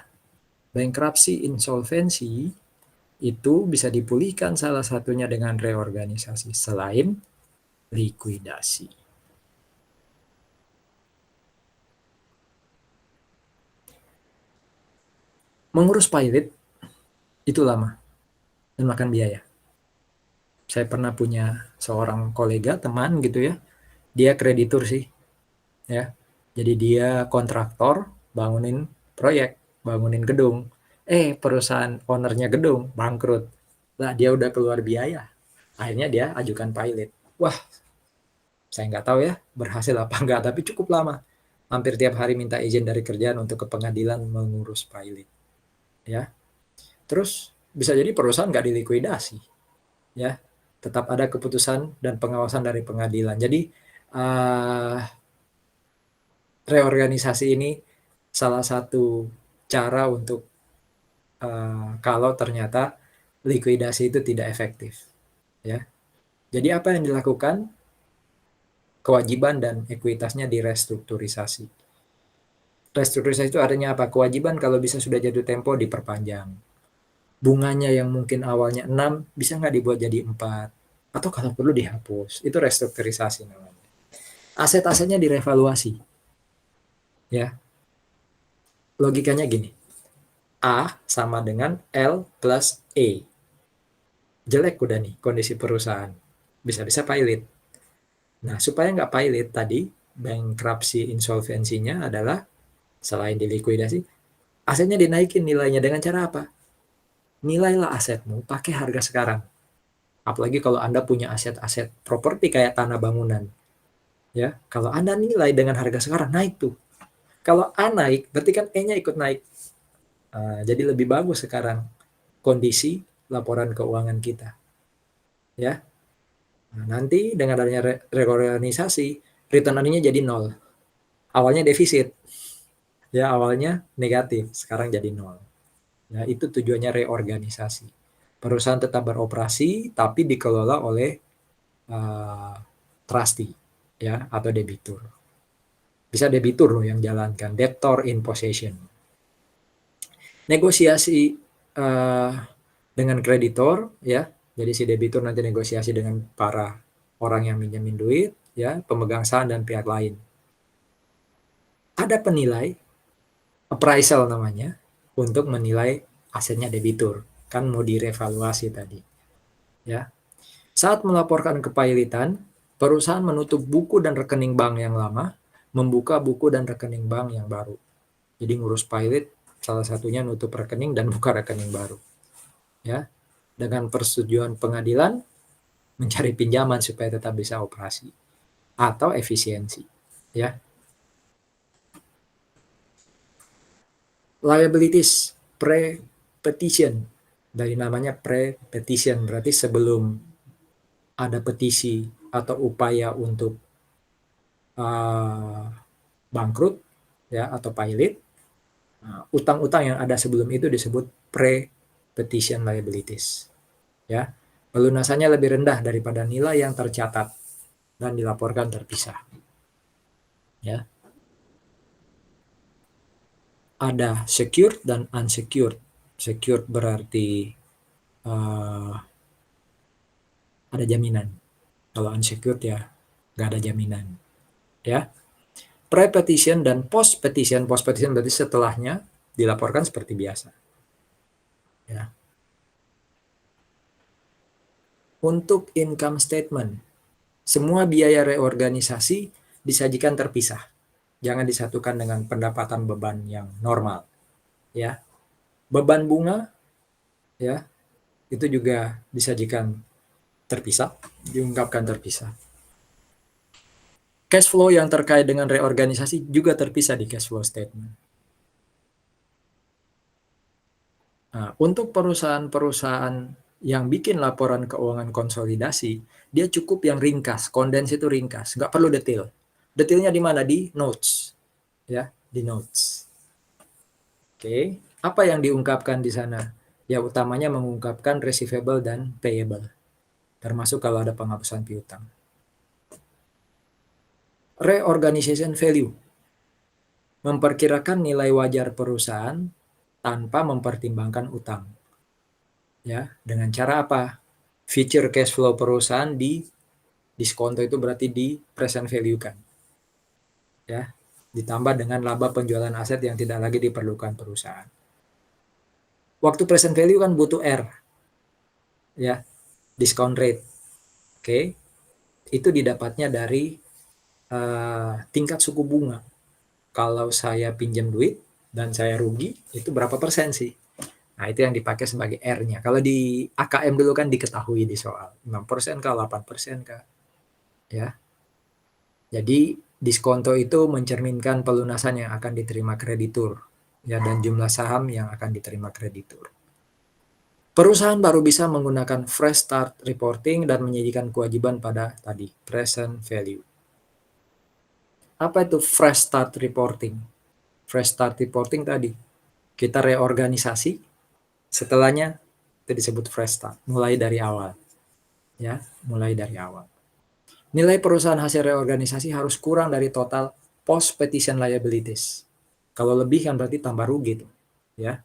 Bankruptcy insolvency itu bisa dipulihkan salah satunya dengan reorganisasi selain likuidasi. Mengurus pilot itu lama dan makan biaya. Saya pernah punya seorang kolega, teman gitu ya. Dia kreditur sih. Ya. Jadi dia kontraktor, bangunin proyek, bangunin gedung. Perusahaan ownernya gedung bangkrut. Lah dia udah keluar biaya. Akhirnya dia ajukan pilot. Wah, saya nggak tahu ya berhasil apa enggak, tapi cukup lama. Hampir tiap hari minta izin dari kerjaan untuk ke pengadilan mengurus pilot. Ya. Terus bisa jadi perusahaan nggak dilikuidasi. Ya. Tetap ada keputusan dan pengawasan dari pengadilan. Jadi reorganisasi ini salah satu cara untuk kalau ternyata likuidasi itu tidak efektif. Ya. Jadi apa yang dilakukan? Kewajiban dan ekuitasnya direstrukturisasi. Restrukturisasi itu artinya apa? Kewajiban kalau bisa sudah jatuh tempo diperpanjang. Bunganya yang mungkin awalnya 6 bisa nggak dibuat jadi 4? Atau kalau perlu dihapus. Itu restrukturisasi namanya. Aset-asetnya direvaluasi. Ya. Logikanya gini. A sama dengan L plus E. Jelek udah nih kondisi perusahaan. Bisa-bisa pilot. Nah, supaya nggak pilot tadi, bankruptcy insolvensinya adalah selain dilikuidasi, asetnya dinaikin nilainya dengan cara apa? Nilailah asetmu pakai harga sekarang. Apalagi kalau Anda punya aset-aset properti kayak tanah bangunan. Ya, kalau Anda nilai dengan harga sekarang naik tuh. Kalau A naik, berarti kan E-nya ikut naik. Jadi lebih bagus sekarang kondisi laporan keuangan kita. Ya. Nah, nanti dengan adanya reorganisasi, return earning-nya jadi 0. Awalnya defisit. Ya, awalnya negatif, sekarang jadi 0. Ya, itu tujuannya reorganisasi. Perusahaan tetap beroperasi tapi dikelola oleh trustee ya atau debitur. Bisa debitur loh yang jalankan, debtor in possession. Negosiasi dengan kreditor ya. Jadi si debitur nanti negosiasi dengan para orang yang minjemin duit ya, pemegang saham dan pihak lain. Ada penilai, appraisal namanya, untuk menilai asetnya debitur. Kan mau direvaluasi tadi. Ya. Saat melaporkan kepailitan, perusahaan menutup buku dan rekening bank yang lama, membuka buku dan rekening bank yang baru. Jadi ngurus pilot, salah satunya nutup rekening dan buka rekening baru. Ya. Dengan persetujuan pengadilan, mencari pinjaman supaya tetap bisa operasi atau efisiensi. Ya. Liabilities pre-petition, dari namanya pre-petition berarti sebelum ada petisi atau upaya untuk bangkrut ya atau pilot, utang-utang yang ada sebelum itu disebut pre-petition liabilities. Ya, pelunasannya lebih rendah daripada nilai yang tercatat dan dilaporkan terpisah. Ya, ada secured dan unsecured. Secured berarti ada jaminan. Kalau unsecured ya nggak ada jaminan. Ya, pre-petition dan post-petition. Post-petition berarti setelahnya dilaporkan seperti biasa. Ya. Untuk income statement, semua biaya reorganisasi disajikan terpisah. Jangan disatukan dengan pendapatan beban yang normal. Ya, beban bunga ya itu juga disajikan terpisah, diungkapkan terpisah. Cash flow yang terkait dengan reorganisasi juga terpisah di cash flow statement. Nah, untuk perusahaan-perusahaan yang bikin laporan keuangan konsolidasi, dia cukup yang ringkas, kondens itu ringkas, nggak perlu detail. Detailnya di mana? Di notes, ya, di notes. Oke, apa yang diungkapkan di sana? Ya, utamanya mengungkapkan receivable dan payable, termasuk kalau ada penghapusan piutang. Reorganization value, memperkirakan nilai wajar perusahaan tanpa mempertimbangkan utang. Ya, dengan cara apa? Future cash flow perusahaan di diskonto itu berarti di present value kan. Ya, ditambah dengan laba penjualan aset yang tidak lagi diperlukan perusahaan. Waktu present value kan butuh R. Ya, discount rate. Oke. Itu didapatnya dari tingkat suku bunga. Kalau saya pinjam duit dan saya rugi, itu berapa persen sih? Nah, itu yang dipakai sebagai R-nya. Kalau di AKM dulu kan diketahui di soal. 6% kah, 8% kah? Ya. Jadi, diskonto itu mencerminkan pelunasan yang akan diterima kreditur. Ya, dan jumlah saham yang akan diterima kreditur. Perusahaan baru bisa menggunakan fresh start reporting dan menyajikan kewajiban pada tadi, present value. Apa itu fresh start reporting? Fresh start reporting tadi, kita reorganisasi, setelahnya itu disebut fresh start, mulai dari awal. Ya, mulai dari awal. Nilai perusahaan hasil reorganisasi harus kurang dari total post petition liabilities. Kalau lebih kan berarti tambah rugi tuh, ya.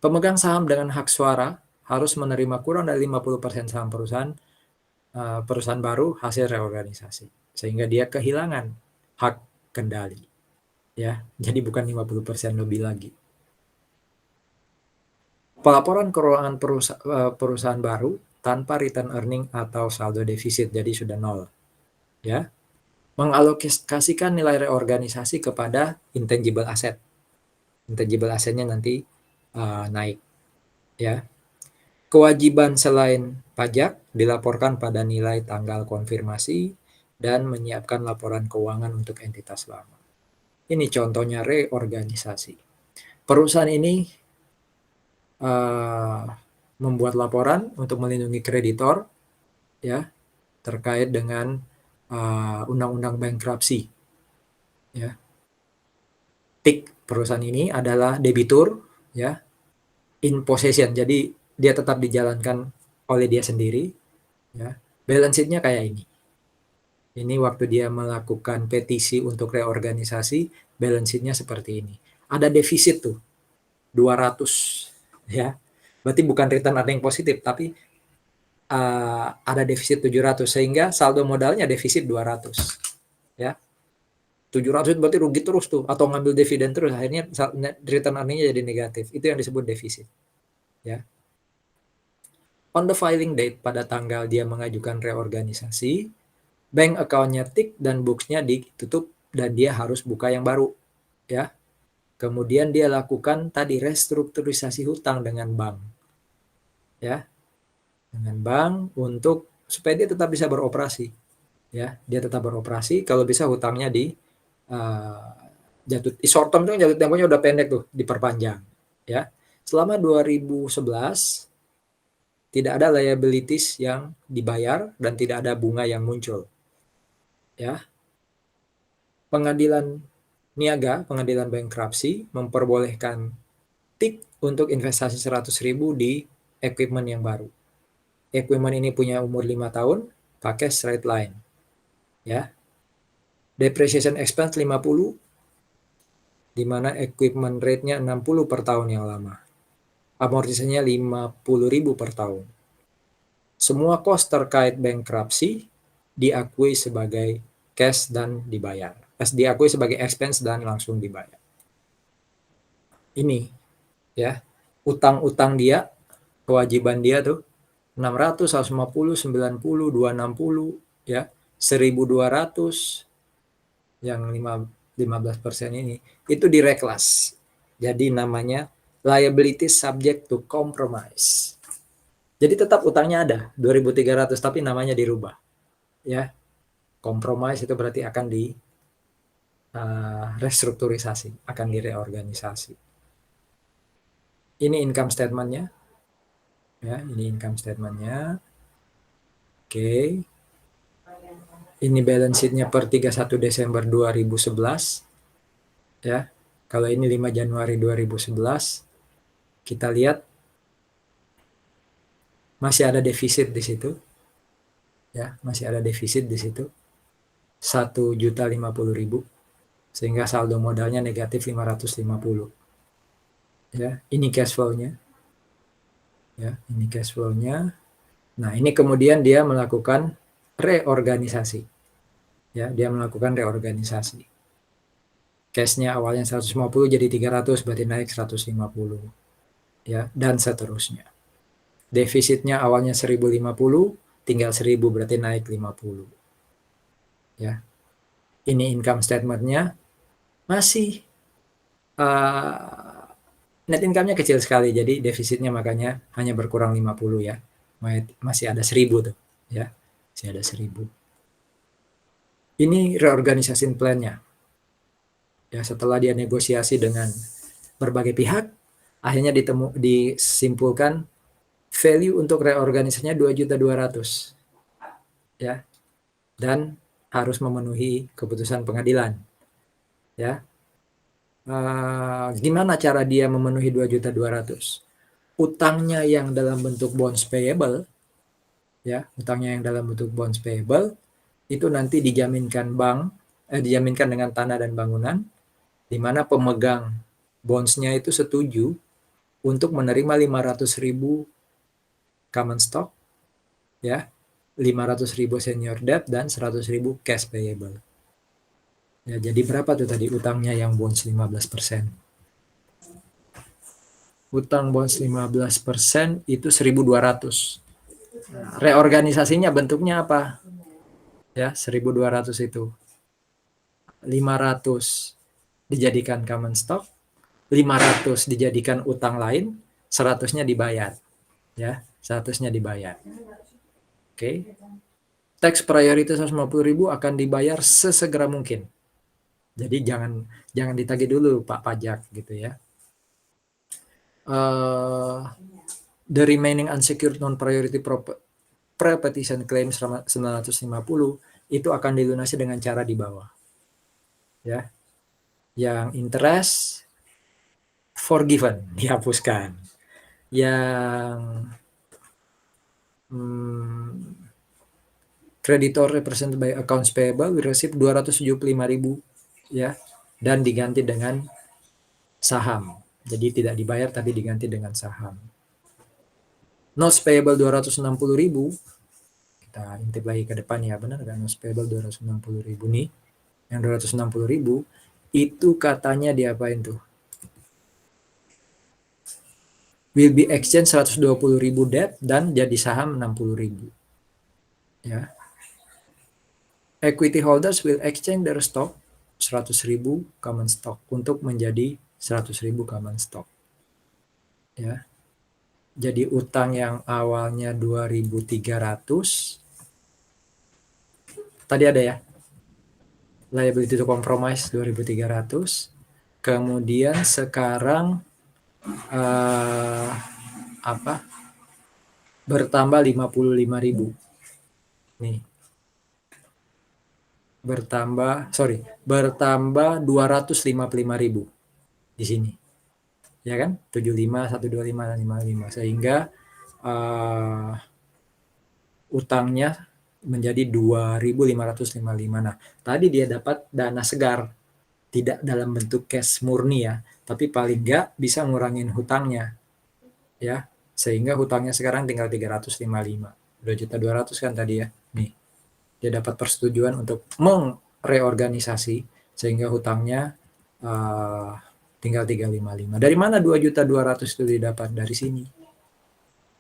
Pemegang saham dengan hak suara harus menerima kurang dari 50% saham perusahaan baru hasil reorganisasi, sehingga dia kehilangan hak kendali. Ya, jadi bukan 50% lebih lagi. Pelaporan keuangan perusahaan baru tanpa return earning atau saldo defisit, jadi sudah nol. Ya, mengalokasikan nilai reorganisasi kepada intangible asset. Intangible assetnya nanti naik. Ya, kewajiban selain pajak dilaporkan pada nilai tanggal konfirmasi dan menyiapkan laporan keuangan untuk entitas lama. Ini contohnya reorganisasi. Perusahaan ini membuat laporan untuk melindungi kreditor, ya, terkait dengan undang-undang bankruptcy. Ya, TIK perusahaan ini adalah debitur, ya, in possession, jadi dia tetap dijalankan oleh dia sendiri. Ya, balance sheet-nya kayak ini. Ini waktu dia melakukan petisi untuk reorganisasi, balance sheet-nya seperti ini. Ada defisit tuh, 200. Ya, berarti bukan return earning positif, tapi ada defisit 700, sehingga saldo modalnya defisit 200. Ya. 700 berarti rugi terus tuh, atau ngambil dividen terus, akhirnya return earning-nya jadi negatif. Itu yang disebut defisit, ya. On the filing date, pada tanggal dia mengajukan reorganisasi, bank account-nya tick dan books-nya ditutup dan dia harus buka yang baru, ya. Kemudian dia lakukan tadi restrukturisasi hutang dengan bank, ya. Dengan bank untuk supaya dia tetap bisa beroperasi, ya. Dia tetap beroperasi, kalau bisa hutangnya di short term itu jatuh temponya udah pendek tuh, diperpanjang, ya. Selama 2011 tidak ada liabilities yang dibayar dan tidak ada bunga yang muncul, ya. Pengadilan niaga, pengadilan bankruptcy memperbolehkan tik untuk investasi 100.000 di equipment yang baru. Equipment ini punya umur 5 tahun, pakai straight line, ya. Depreciation expense 50, di mana equipment rate-nya 60 per tahun yang lama. Amortisasinya 50.000 per tahun. Semua cost terkait bankruptcy diakui sebagai cash dan dibayar. Diakui sebagai expense dan langsung dibayar. Ini, ya, utang-utang dia, kewajiban dia tuh 600, 150, 90, 260, ya, 1.200, yang 15% ini, itu direklas. Jadi namanya liability subject to compromise. Jadi tetap utangnya ada 2.300 tapi namanya dirubah, ya. Compromise itu berarti akan di restrukturisasi, akan direorganisasi. Ini income statement-nya, ya. Ini income statement-nya. Oke. Ini balance sheet-nya per 31 Desember 2011, ya. Kalau ini 5 Januari 2011, kita lihat masih ada defisit di situ, ya, masih ada defisit di situ 1.050.000, sehingga saldo modalnya negatif 550, ya. Ini cash flow-nya, ya, ini cash flow-nya. Nah, ini kemudian dia melakukan reorganisasi, ya, dia melakukan reorganisasi. Cash-nya awalnya 150 jadi 300, berarti naik 150, ya, dan seterusnya. Defisitnya awalnya 1.050, tinggal 1.000, berarti naik 50, ya. Ini income statement-nya masih net income-nya kecil sekali, jadi defisitnya makanya hanya berkurang 50, ya. Masih ada 1.000 tuh, ya. Masih ada 1.000. Ini reorganisasi plan-nya. Ya, setelah dia negosiasi dengan berbagai pihak, akhirnya disimpulkan value untuk reorganisasinya 2.200.000, ya. Dan harus memenuhi keputusan pengadilan, ya. Gimana cara dia memenuhi 2.200.000? Utangnya yang dalam bentuk bonds payable, ya, utangnya yang dalam bentuk bonds payable itu nanti dijaminkan dijaminkan dengan tanah dan bangunan, di mana pemegang bonds-nya itu setuju untuk menerima 500.000 common stock, ya, 500.000 senior debt dan 100.000 cash payable. Ya, jadi berapa tuh tadi utangnya yang bonds 15%? Utang bonds 15% itu 1.200. Nah, reorganisasinya bentuknya apa? Ya, 1.200 itu. 500 dijadikan common stock, 500 dijadikan utang lain, 100-nya dibayar. Ya, 100-nya dibayar. Oke. Tax priority 150.000 akan dibayar sesegera mungkin. Jadi jangan ditagih dulu Pak pajak gitu, ya. The remaining unsecured non-priority pre-petition claim 950 itu akan dilunasi dengan cara di bawah, ya. Yang interest forgiven, dihapuskan. Yang creditor represented by accounts payable we receive 275.000, ya, dan diganti dengan saham. Jadi tidak dibayar tapi diganti dengan saham. Notes payable 260.000. Kita intip lagi ke depan, ya, benar kan? Notes payable 260.000 nih, yang 260.000 itu katanya diapain tuh? Will be exchange 120.000 debt dan jadi saham 60.000. Ya. Equity holders will exchange their stock 100.000 common stock untuk menjadi 100.000 common stock. Ya. Jadi utang yang awalnya 2.300 tadi ada ya. Liability to compromise 2.300. Kemudian sekarang bertambah 55.000. Nih. Bertambah 255.000 di sini. Ya kan? 75, 125 dan 55 sehingga utangnya menjadi 2.555. Nah, tadi dia dapat dana segar, tidak dalam bentuk cash murni ya, tapi paling nggak bisa ngurangin hutangnya, ya, sehingga hutangnya sekarang tinggal 355, 2.200.000 kan tadi ya, nih, dia dapat persetujuan untuk mereorganisasi sehingga hutangnya tinggal 355. Dari mana 2.200.000 itu didapat? Dari sini,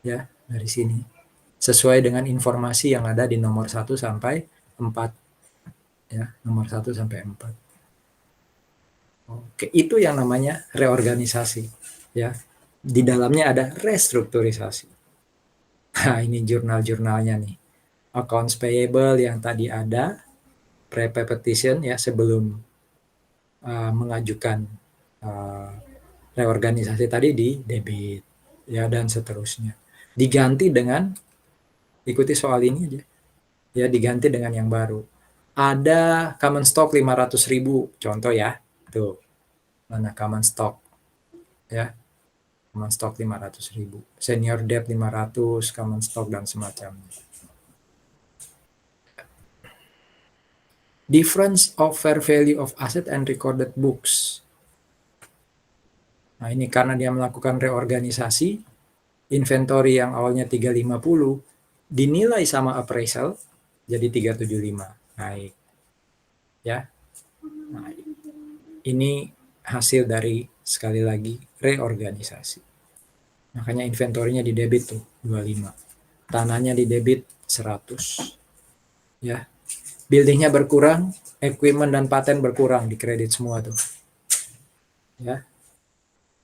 ya, dari sini. Sesuai dengan informasi yang ada di nomor 1 sampai 4. Ya, nomor 1 sampai 4. Oke, itu yang namanya reorganisasi. Ya, di dalamnya ada restrukturisasi. Nah, ini jurnal-jurnalnya nih. Accounts payable yang tadi ada, pre-pay petition ya sebelum mengajukan reorganisasi tadi di debit ya dan seterusnya. Diganti dengan ikuti soal ini aja. Ya, diganti dengan yang baru. Ada common stock 500.000 contoh ya. Tuh. Mana common stock? Ya. Common stock 500.000. Senior debt 500, common stock dan semacamnya. Difference of fair value of asset and recorded books. Nah, ini karena dia melakukan reorganisasi, inventory yang awalnya 350 dinilai sama appraisal jadi 375, naik. Ya. Nah, ini hasil dari sekali lagi reorganisasi. Makanya inventorinya di debit tuh 25. Tanahnya di debit 100. Ya. Buildingnya berkurang, equipment dan paten berkurang di kredit semua tuh. Ya.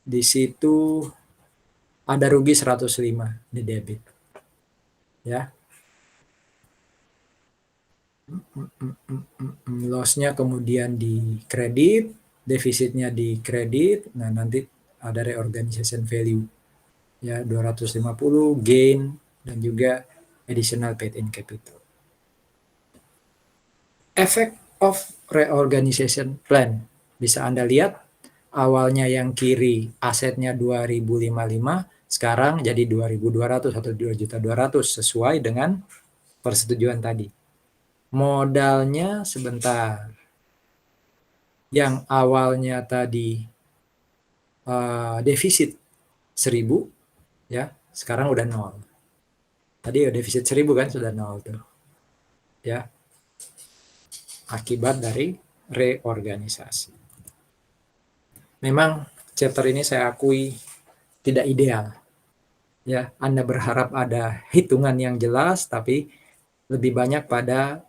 Di situ ada rugi 105 di debit. Ya. Loss-nya kemudian di kredit, defisitnya di kredit, nah nanti ada reorganization value. Ya, 250 gain dan juga additional paid in capital. Effect of reorganization plan. Bisa Anda lihat awalnya yang kiri asetnya 2.055, sekarang jadi 2.200 atau 2.200.000 sesuai dengan persetujuan tadi. Modalnya sebentar. Yang awalnya tadi defisit 1.000 ya, sekarang udah 0. Tadi defisit 1.000 kan sudah 0 tuh. Ya. Akibat dari reorganisasi. Memang chapter ini saya akui tidak ideal. Ya, Anda berharap ada hitungan yang jelas, tapi lebih banyak pada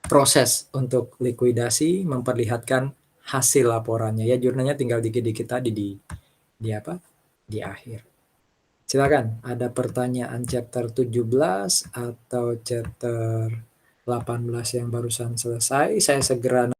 proses untuk likuidasi, memperlihatkan hasil laporannya. Ya, jurnalnya tinggal dikit-dikit tadi di akhir. Silakan, ada pertanyaan chapter 17 atau chapter 18 yang barusan selesai, saya segera